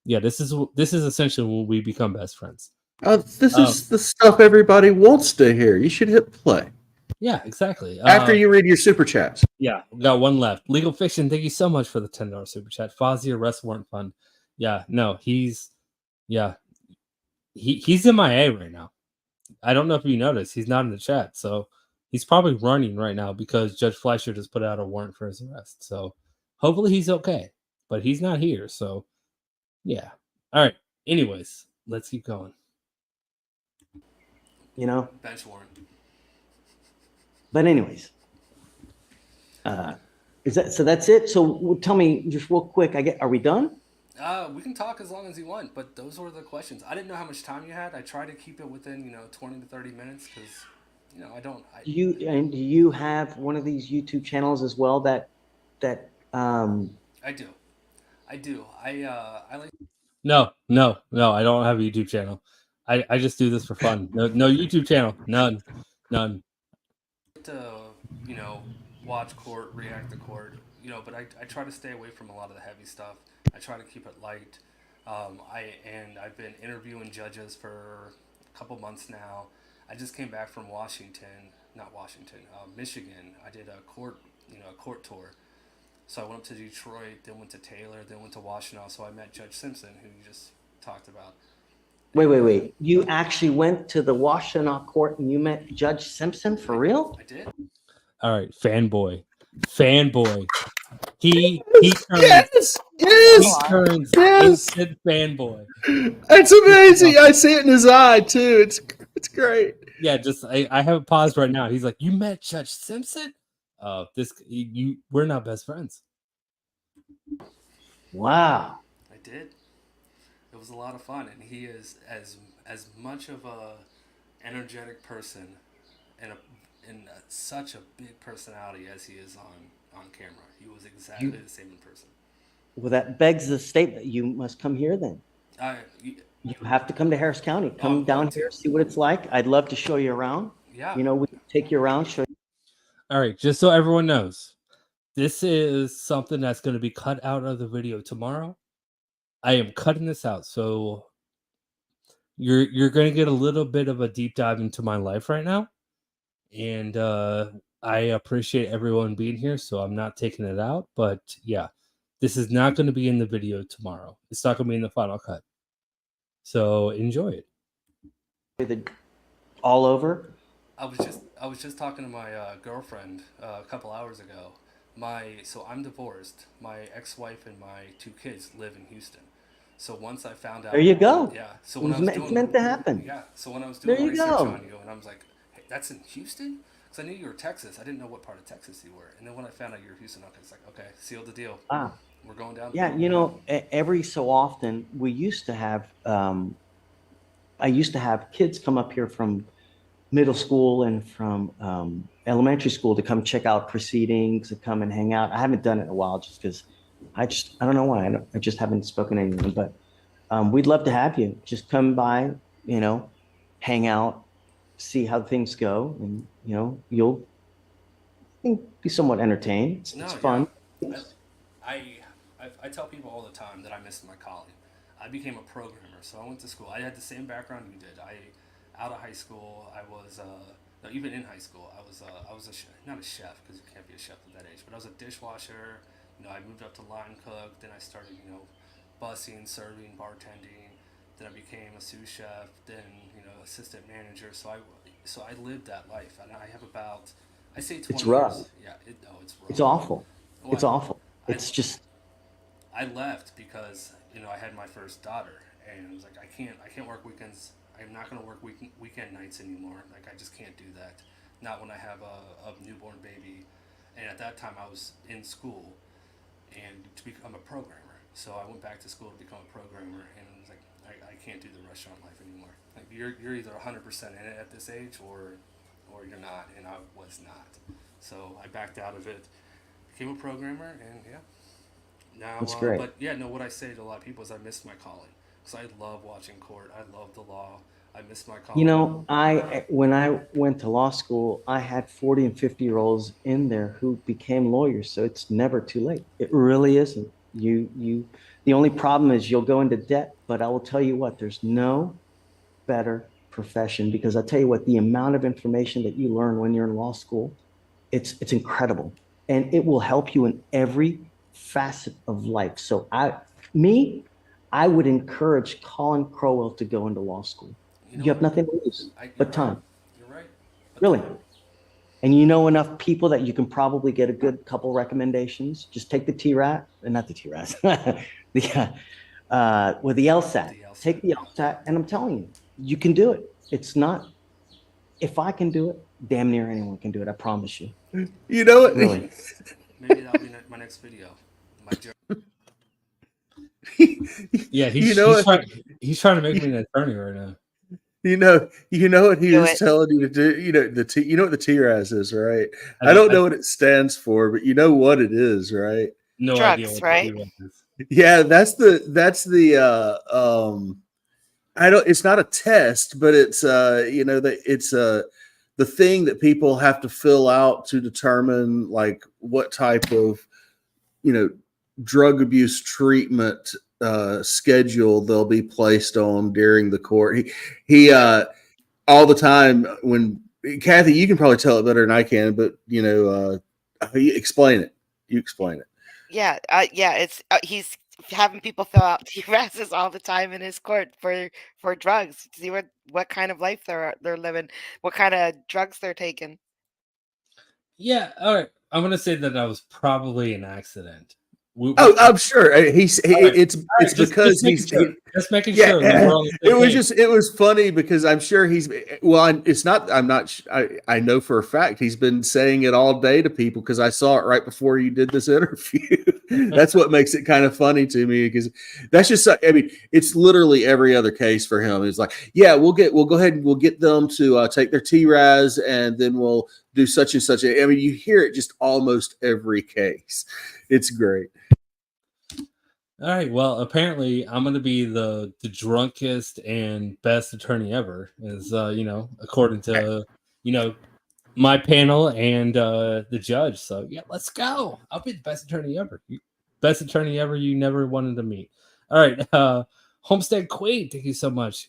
this is essentially when we become best friends. This is the stuff everybody wants to hear. You should hit play. Yeah, exactly. After you read your super chats. Yeah, we got one left. Legal Fiction, thank you so much for the $10 super chat. Fozzie Arrest Warrant Fund. Yeah, no, he's MIA right now. I don't know if you noticed. He's not in the chat, so he's probably running right now because Judge Fleischer just put out a warrant for his arrest. So hopefully he's okay, but he's not here. So yeah. All right. Anyways, let's keep going. Bench warrant. But anyways, that's it? So tell me just real quick. Are we done? We can talk as long as you want, but those were the questions. I didn't know how much time you had. I tried to keep it within 20 to 30 minutes because Do you have one of these YouTube channels as well that I do. I like. No, I don't have a YouTube channel. I just do this for fun. No YouTube channel. None. To watch court, react to court, but I try to stay away from a lot of the heavy stuff. I try to keep it light. I've been interviewing judges for a couple months now. I just came back from Michigan. I did a court tour. So I went up to Detroit, then went to Taylor, then went to Washtenaw. So I met Judge Simpson, who you just talked about. Wait. You actually went to the Washtenaw court and you met Judge Simpson for real? I did. All right, fanboy. He turns instant fanboy. That's amazing. I see it in his eye too. It's great. Yeah, I have a pause right now. He's like, "You met Judge Simpson? We're not best friends." Wow. I did. It was a lot of fun, and he is as much of a energetic person and such a big personality as he is on camera. He was exactly the same in person. Well, that begs the statement. You must come here then. You have to come to Harris County. Come down here, see what it's like. I'd love to show you around. Yeah. We can take you around, show you. All right, just so everyone knows, this is something that's going to be cut out of the video tomorrow. I am cutting this out, so you're going to get a little bit of a deep dive into my life right now, and I appreciate everyone being here, so I'm not taking it out. But yeah, this is not going to be in the video tomorrow. It's not going to be in the final cut. So enjoy it. All over. I was just talking to my girlfriend a couple hours ago. So I'm divorced. My ex-wife and my 2 kids live in Houston. So once I found out, there you go. Yeah. So it's meant to happen. Yeah. So when I was doing research on you, and I was like, "Hey, that's in Houston," because I knew you were Texas. I didn't know what part of Texas you were. And then when I found out you were Houston, it's like, okay, seal the deal. We're going down. Yeah, every so often we used to have. I used to have kids come up here from middle school and from elementary school to come check out proceedings, to come and hang out. I haven't done it in a while just because I don't know why. I just haven't spoken to anyone, but we'd love to have you. Just come by, hang out, see how things go, and you'll be somewhat entertained. It's fun. Yeah. I tell people all the time that I miss my calling. I became a programmer, so I went to school. I had the same background you did. Out of high school, I was no, even in high school, I was not a chef because you can't be a chef at that age, but I was a dishwasher. I moved up to line cook. Then I started, busing, serving, bartending. Then I became a sous chef. Then, assistant manager. So I lived that life, and I have about, I say 20 It's rough. years. Yeah, it's rough. It's awful. Well, It's awful. It's just I left because I had my first daughter, and I was like, I can't work weekends. I'm not going to work weekend nights anymore. Like, I just can't do that. Not when I have a newborn baby. And at that time, I was in school and to become a programmer. So I went back to school to become a programmer, and I was like, I can't do the restaurant life anymore. Like, you're either 100% in it at this age, or you're not, and I was not. So I backed out of it, became a programmer, and yeah. Now, that's great. But yeah, no, what I say to a lot of people is I miss my calling, because I love watching court. I love the law. I miss my calling. When I went to law school, I had 40 and 50-year-olds in there who became lawyers. So it's never too late. It really isn't. The only problem is you'll go into debt, but I will tell you what, there's no better profession, because I tell you what, the amount of information that you learn when you're in law school, it's incredible, and it will help you in every facet of life. So I would encourage Colin Crowell to go into law school. You have nothing to lose but time. You're right. Really. And you know enough people that you can probably get a good couple recommendations. Just take the TRAT, not the TRAT, the LSAT. Take the LSAT, and I'm telling you, you can do it. It's not, if I can do it, damn near anyone can do it. I promise you. You know what? Really. Maybe that'll be my next video. My joke. Yeah, he's trying to make me an attorney right now. You know what he was telling you to do. You know what the TRAS is, right? I don't know what it stands for, but you know what it is, right? No Drugs, idea what right? the is. Yeah, that's the I don't. It's not a test, but it's it's the thing that people have to fill out to determine like what type of drug abuse treatment schedule they'll be placed on during the court. He all the time when Kathy, you can probably tell it better than I can, but you explain it. You explain it. Yeah, it's he's having people fill out TRASs all the time in his court for drugs. See what kind of life they're living, what kind of drugs they're taking. Yeah, all right. I'm gonna say that was probably an accident. I'm sure it's because he's just making sure. It was funny because I'm sure I know for a fact he's been saying it all day to people because I saw it right before you did this interview. That's what makes it kind of funny to me, because that's just, I mean, it's literally every other case for him. It's like, yeah, we'll go ahead and we'll get them to take their TRAS, and then we'll do such and such. I mean, you hear it just almost every case. It's great. All right. Well, apparently, I'm going to be the drunkest and best attorney ever, as according to my panel and the judge. So yeah, let's go. I'll be the best attorney ever. Best attorney ever you never wanted to meet. All right. Homestead Quaid, thank you so much.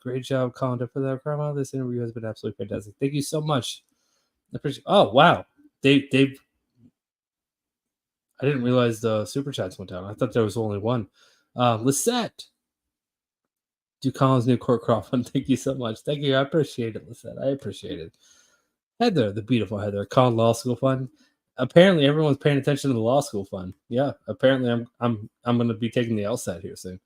Great job, Colin, for that promo. This interview has been absolutely fantastic. Thank you so much. I appreciate. Oh wow, they've. I didn't realize the super chats went down. I thought there was only one. Lisette, do Colin's new court crowdfund. Thank you so much. Thank you. I appreciate it, Lisette. I appreciate it. Heather, the beautiful Heather, Colin Law School Fund. Apparently, everyone's paying attention to the law school fund. Yeah, apparently, I'm going to be taking the LSAT here soon.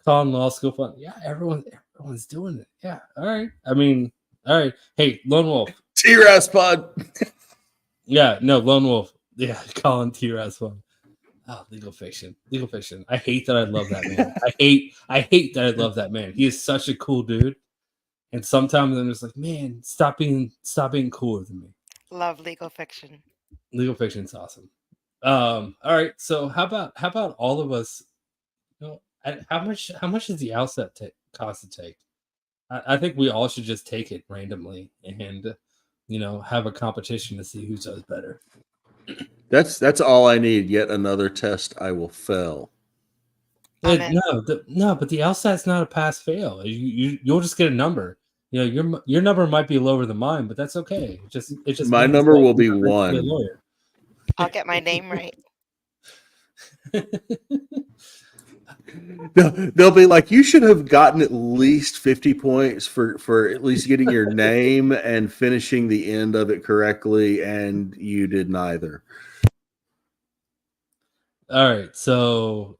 Colin Law School Fund. Yeah, everyone's doing it. Yeah, all right. I mean, all right. Hey, Lone Wolf. TRAS pod. Yeah, no, Lone Wolf. Yeah, Colin TRAS one. Oh, legal fiction. I hate that I love that man. I hate that I love that man. He is such a cool dude. And sometimes I'm just like, man, stop being cooler than me. Love legal fiction. Legal fiction's awesome. All right, so how about all of us? How much does the outset cost to take? I think we all should just take it randomly and have a competition to see who does better. That's all I need. Yet another test I will fail. No, but the LSAT's not a pass fail. You'll just get a number. Your number might be lower than mine, but that's okay. It just My means number that will be you're meant to be a 1. lawyer. I'll get my name right. They'll be like, you should have gotten at least 50 points for at least getting your name and finishing the end of it correctly, and you did neither. All right, so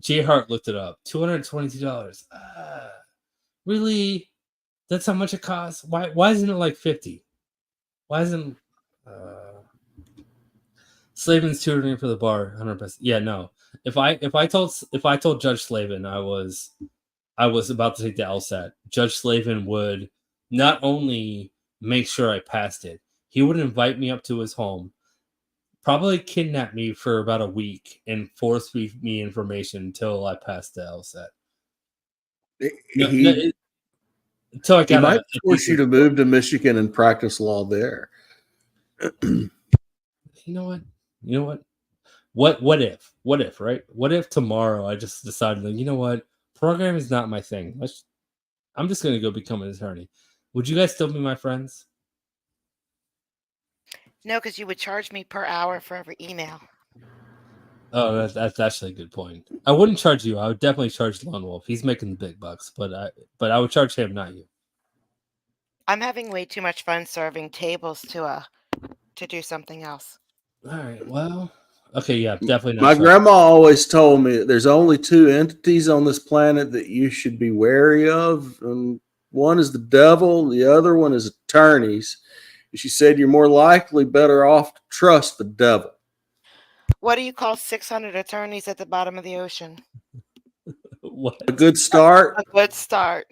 J Hart looked it up. $222. Really? That's how much it costs? Why isn't it like 50? Why isn't Slavin's tutoring for the bar 100%? Yeah, no. If I told Judge Slavin I was about to take the LSAT, Judge Slavin would not only make sure I passed it, he would invite me up to his home, probably kidnap me for about a week, and force feed me information until I passed the LSAT. Until I He got might force you to move to Michigan and practice law there. You know what? What if, right? What if tomorrow I just decided, like, you know what? Programming is not my thing. I'm just going to go become an attorney. Would you guys still be my friends? No, because you would charge me per hour for every email. Oh, that's actually a good point. I wouldn't charge you. I would definitely charge Lone Wolf. He's making the big bucks, but I would charge him, not you. I'm having way too much fun serving tables to do something else. All right. Well, okay, yeah, definitely not. My grandma always told me that there's only 2 entities on this planet that you should be wary of, and one is the devil, the other one is attorneys. She said you're more likely better off to trust the devil. What do you call 600 attorneys at the bottom of the ocean? What? A good start. A good start.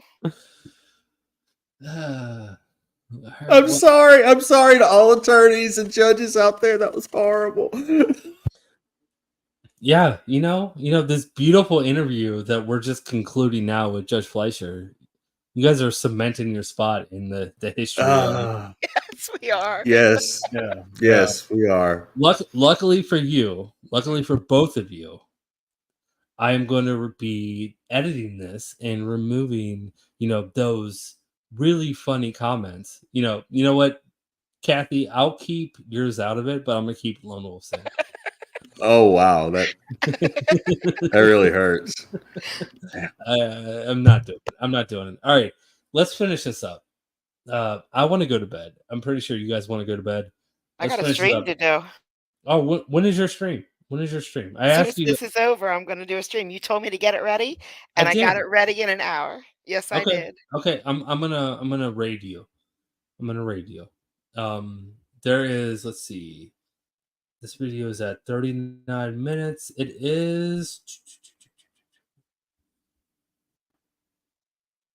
I'm sorry. I'm sorry to all attorneys and judges out there. That was horrible. Yeah, this beautiful interview that we're just concluding now with Judge Fleischer. You guys are cementing your spot in the history. Yes, we are. Yes. Yeah. Yes, we are. Luckily for you, luckily for both of you, I am going to be editing this and removing, those really funny comments. You know what, Kathy? I'll keep yours out of it, but I'm gonna keep Lone Wolf in. Oh wow, that really hurts. I'm not doing it. All right, let's finish this up. I want to go to bed. I'm pretty sure you guys want to go to bed. I got a stream to do. Oh, when is your stream? When is your stream? As soon as this is over, I'm going to do a stream. You told me to get it ready, and I got it ready in an hour. Yes, I did. Okay, I'm gonna raid you. There is, let's see. This video is at 39 minutes. It is.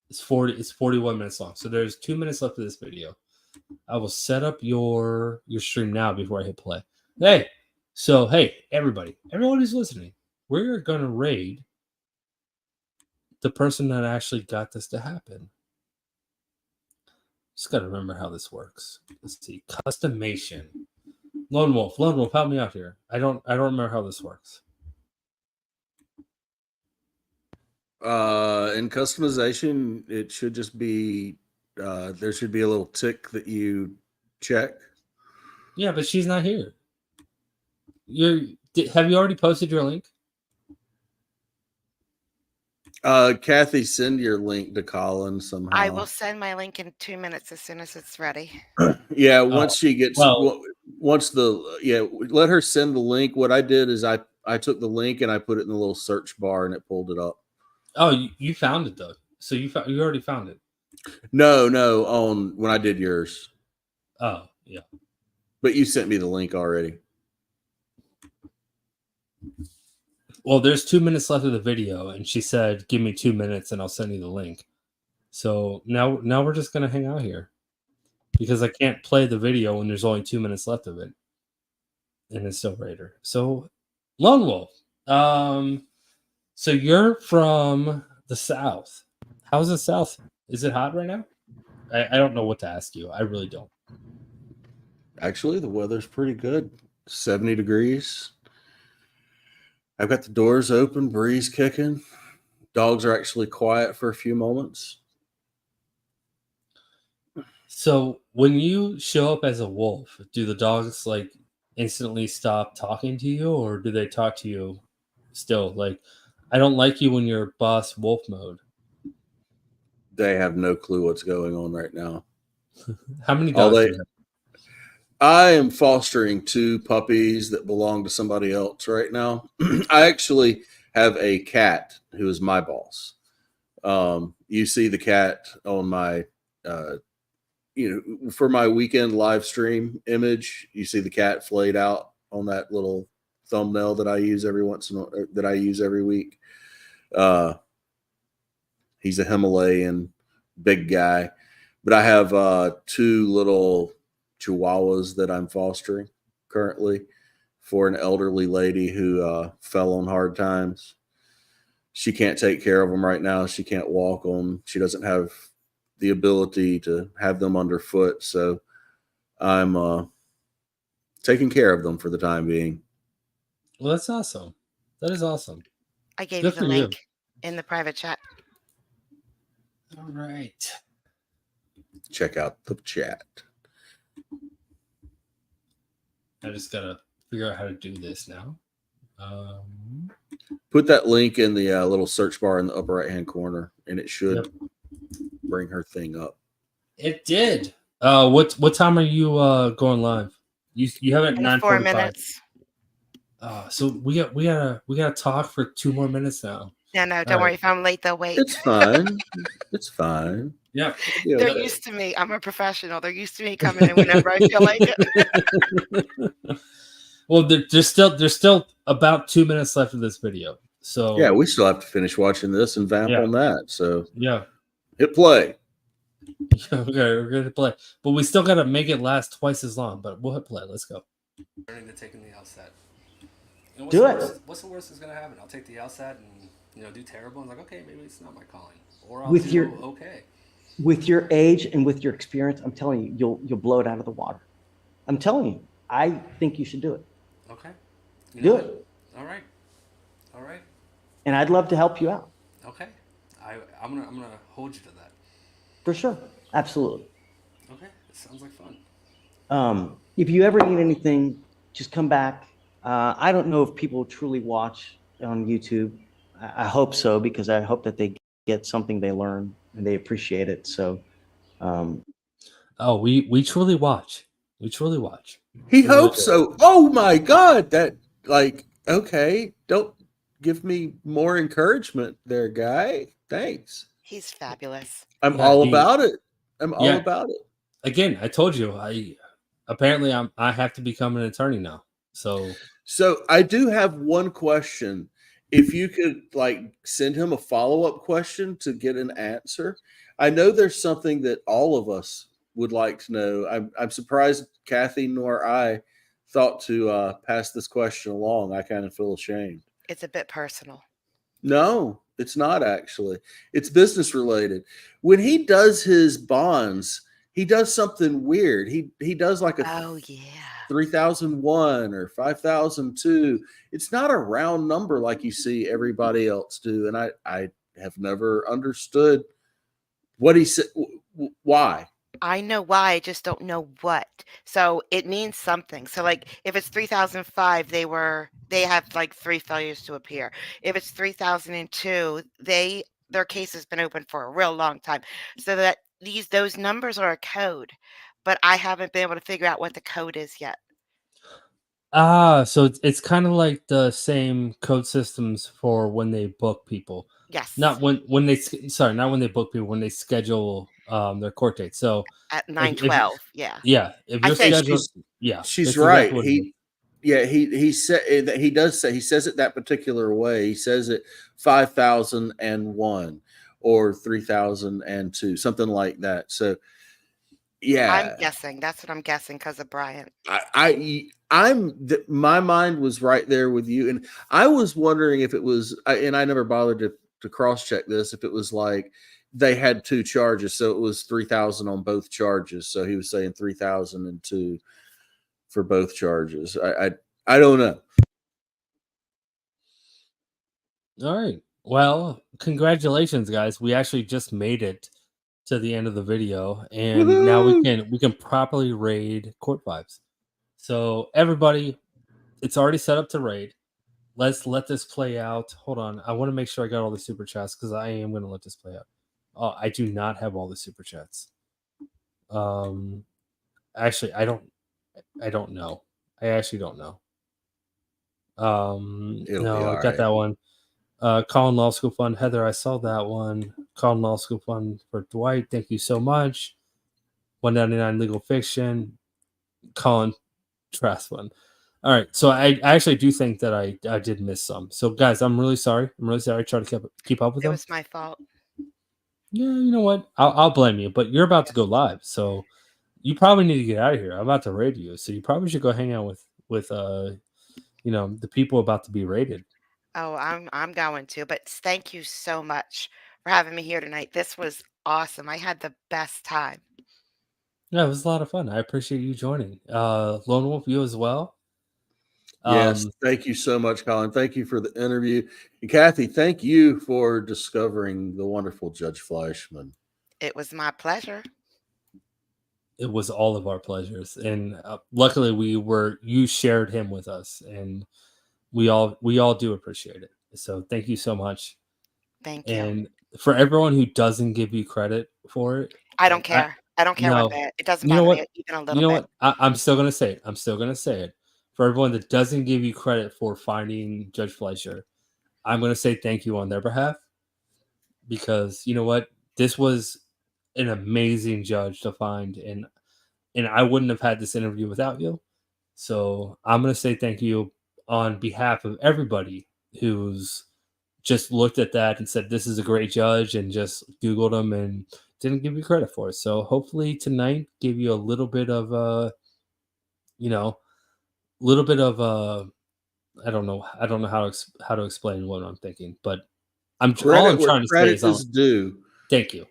It's 41 minutes long. So there's 2 minutes left of this video. I will set up your stream now before I hit play. Hey, everybody who's listening, we're gonna raid the person that actually got this to happen. Just gotta remember how this works. Let's see, customation. Lone Wolf, help me out here. I don't remember how this works. In customization, it should just be there should be a little tick that you check. Yeah, but she's not here. Have you already posted your link? Kathy, send your link to Colin somehow. I will send my link in 2 minutes as soon as it's ready. Yeah, once she gets let her send the link. What I did is I took the link and I put it in the little search bar and it pulled it up. Oh, you found it though. So you already found it. No, on when I did yours. Oh, yeah. But you sent me the link already. Well, there's 2 minutes left of the video, and she said, "Give me 2 minutes, and I'll send you the link." So now we're just gonna hang out here because I can't play the video when there's only 2 minutes left of it, and it's still Raider. So Lone Wolf. So you're from the South. How's the South? Is it hot right now? I don't know what to ask you. I really don't. Actually, the weather's pretty good. 70 degrees. I've got the doors open, breeze kicking. Dogs are actually quiet for a few moments. So when you show up as a wolf, do the dogs like instantly stop talking to you, or do they talk to you still? Like, I don't like you when you're boss wolf mode. They have no clue what's going on right now. How many All dogs they, do you have? I am fostering 2 puppies that belong to somebody else right now. I actually have a cat who is my boss. You see the cat on my, for my weekend live stream image. You see the cat flayed out on that little thumbnail that I use every week. He's a Himalayan big guy, but I have 2 little Chihuahuas that I'm fostering currently for an elderly lady who fell on hard times. She can't take care of them right now. She can't walk them. She doesn't have the ability to have them underfoot. So I'm taking care of them for the time being. Well, that's awesome. That is awesome. I gave Good you for the you. link in the private chat. All right. Check out the chat. I just gotta figure out how to do this now. Put that link in the little search bar in the upper right hand corner, and it should bring her thing up. It did. What time are you going live? You have it at 4 9:45. minutes. So we gotta talk for 2 more minutes now. No, don't worry. If I'm late, they'll wait. It's fine. It's fine. Yeah. They're used to me. I'm a professional. They're used to me coming in whenever I feel like it. Well, there's still about 2 minutes left of this video. So yeah, we still have to finish watching this and vamp on that. So yeah, hit play. We're gonna play, but we still gotta make it last twice as long. But we'll hit play. Let's go. Learning to take in the LSAT. Do it. What's the worst that's gonna happen? I'll take the LSAT and do terrible. And like, okay, maybe it's not my calling, or I'll do okay. With your age and with your experience, I'm telling you, you'll blow it out of the water. I'm telling you, I think you should do it. Okay. Do it. All right. And I'd love to help you out. Okay. I'm gonna hold you to that. For sure. Absolutely. Okay. It sounds like fun. If you ever need anything, just come back. I don't know if people truly watch on YouTube. I hope so, because I hope that they get something they learn and they appreciate it. So, we truly watch. We truly watch. He hopes so. Oh my God. Okay. Don't give me more encouragement there, guy. Thanks. He's fabulous. I'm all about it. I'm all Yeah. about it. Again, I told you, I have to become an attorney now. So I do have one question. If you could send him a follow-up question to get an answer. I know there's something that all of us would like to know. I'm surprised Kathy nor I thought to pass this question along. I kind of feel ashamed. It's a bit personal. No, it's not actually. It's business related. When he does his bonds, he does something weird. He does like a 3001 or 5002. It's not a round number like you see everybody else do. And I have never understood what he said. Why? I know why, I just don't know what. So it means something. So if it's 3005, they have 3 failures to appear. If it's 3002, their case has been open for a real long time. So that those numbers are a code, but I haven't been able to figure out what the code is yet. So it's kind of like the same code systems for when they book people. Yes. Not when they book people, when they schedule their court date. So at 9/12, yeah. Yeah. If you're scheduled, she's right. He said that he says it that particular way. He says it 5001, or 3002, something like that. So I'm yeah, guessing. That's what I'm guessing because of Brian. my mind was right there with you, and I was wondering if it was, and I never bothered to cross check this, if it was like they had two charges, so it was 3,000 on both charges. So he was saying 3,002 for both charges. I don't know. All right. Well, congratulations, guys. We actually just made it to the end of the video, and now we can properly raid Court Vibes. So everybody, it's already set up to raid. Let's let this play out. Hold on. I want to make sure I got all the super chats because I am going to let this play out. Oh, I do not have all the super chats. Actually, I don't know. I actually don't know. It'll No, be I all got right. that one. Colin Law School Fund. Heather, I saw that one. Colin Law School Fund for Dwight. Thank you so much. 199 Legal Fiction. Colin Trask Fund. All right. So I actually do think that I did miss some. So guys, I'm really sorry. I tried to keep up with It them. was my fault. Yeah, you know what? I'll blame you. But you're about to go live, so you probably need to get out of here. I'm about to raid you, so you probably should go hang out with the people about to be raided. Oh, I'm going to. But thank you so much for having me here tonight. This was awesome. I had the best time. Yeah, it was a lot of fun. I appreciate you joining. Lone Wolf, you as well. Yes, thank you so much, Colin. Thank you for the interview. And Kathy, thank you for discovering the wonderful Judge Fleischman. It was my pleasure. It was all of our pleasures, and luckily you shared him with us, and we all do appreciate it. So thank you so much. Thank you. And for everyone who doesn't give you credit for it, I don't care. I don't care no, what that. It doesn't you know bother what? me even a You little know bit. what? I'm still gonna say it. I'm still gonna say it. For everyone that doesn't give you credit for finding Judge Fleischer, I'm gonna say thank you on their behalf, because you know what? This was an amazing judge to find, and I wouldn't have had this interview without you. So I'm gonna say thank you on behalf of everybody who's just looked at that and said this is a great judge and just Googled him and didn't give you credit for it. So hopefully tonight gave you a little bit of I don't know how to explain what I'm thinking, but all Credit I'm where trying to say credit is is due. thank you.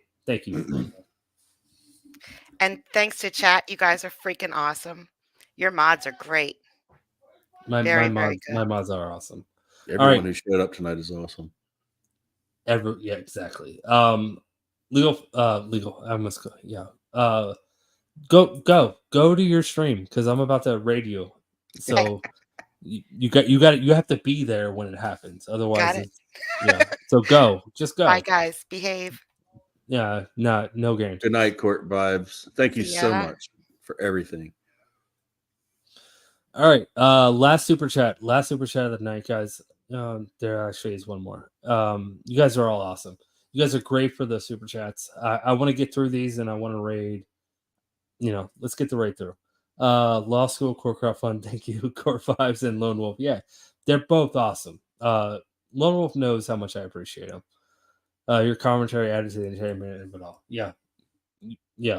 And thanks to chat, you guys are freaking awesome. Your mods are great. My Very, very mods good. my mods are awesome. Everyone who showed up tonight is awesome. Yeah, exactly. Legal. I must go. Yeah. Go to your stream because I'm about to raid you. So you have to be there when it happens. Otherwise, Got it. So just go. Bye, guys. Behave. Yeah, no guarantee. Good night, Court Vibes. Thank you See so ya. much for everything. All right. Last super chat of the night, guys. There actually is one more. You guys are all awesome. You guys are great for the super chats. I want to get through these and I want to raid. Let's get the raid through. Law School Core Crowdfund, thank you. Core Vibes and Lone Wolf. Yeah, they're both awesome. Lone Wolf knows how much I appreciate him. Your commentary added to the entertainment of it all. Yeah.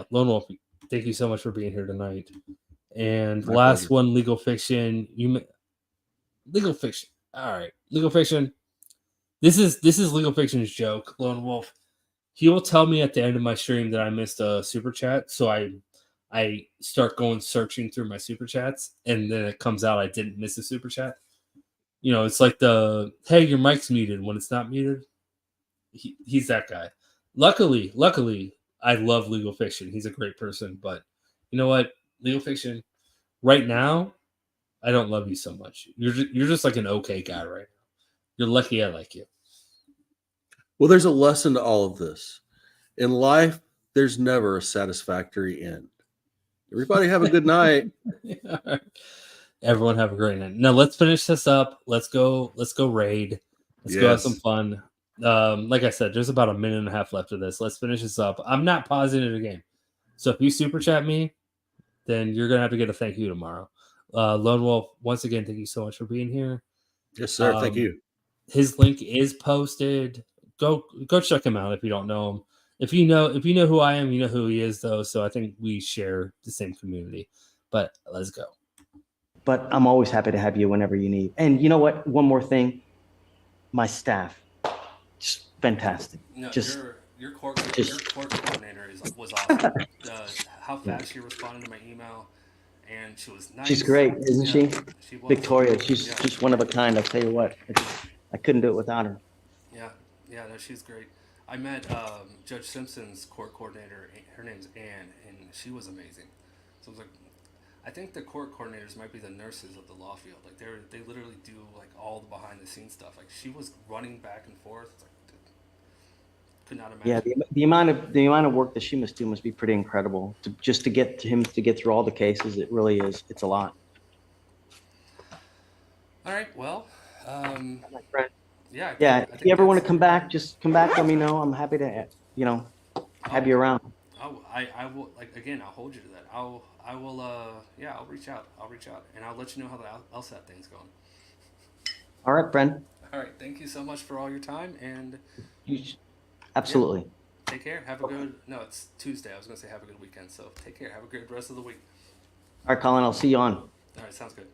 Lone Wolf, thank you so much for being here tonight. And My last pleasure. one, Legal Fiction. Legal Fiction. All right, Legal Fiction. This is Legal Fiction's joke. Lone Wolf. He will tell me at the end of my stream that I missed a super chat, so I start going searching through my super chats, and then it comes out I didn't miss a super chat. It's like the hey, your mic's muted when it's not muted. He's that guy. Luckily, I love Legal Fiction. He's a great person, but you know what, Legal Fiction. Right now, I don't love you so much. You're just like an okay guy right now. You're lucky I like you. Well, there's a lesson to all of this. In life, there's never a satisfactory end. Everybody have a good night. Everyone have a great night. Now let's finish this up. Let's go raid. Let's go have some fun. Like I said, there's about a minute and a half left of this. Let's finish this up. I'm not pausing it again. So if you super chat me, then you're gonna have to get a thank you tomorrow. Lone Wolf, once again, thank you so much for being here. Yes, sir. Thank you. His link is posted go check him out if you don't know him. If you know who I am, you know who he is, though. So I think we share the same community. But let's go. But I'm always happy to have you whenever you need. And you know what? One more thing, my staff, just fantastic. No, just your court coordinator was awesome. How fast she responded to my email, and she was nice. She's great, isn't she? She was. Victoria, she's just one of a kind. I'll tell you what, I couldn't do it without her. Yeah, no, she's great. I met Judge Simpson's court coordinator. Her name's Ann, and she was amazing. So I was like, I think the court coordinators might be the nurses of the law field. Like they literally do like all the behind the scenes stuff. Like she was running back and forth. It's like, could not imagine. Yeah, the amount of work that she must do must be pretty incredible. To get him to get through all the cases, it really is. It's a lot. All right, well, My friend. yeah. If you ever want to come back, just come back. Let me know. I'm happy to, have you around. I will, like, again, I'll hold you to that. I will, I'll reach out, and I'll let you know how the LSAT thing's going. All right, friend. All right, thank you so much for all your time, and Absolutely. take care. Have a good, no, it's Tuesday. I was going to say have a good weekend, so take care. Have a good rest of the week. All right, Colin, I'll see you on. All right, sounds good.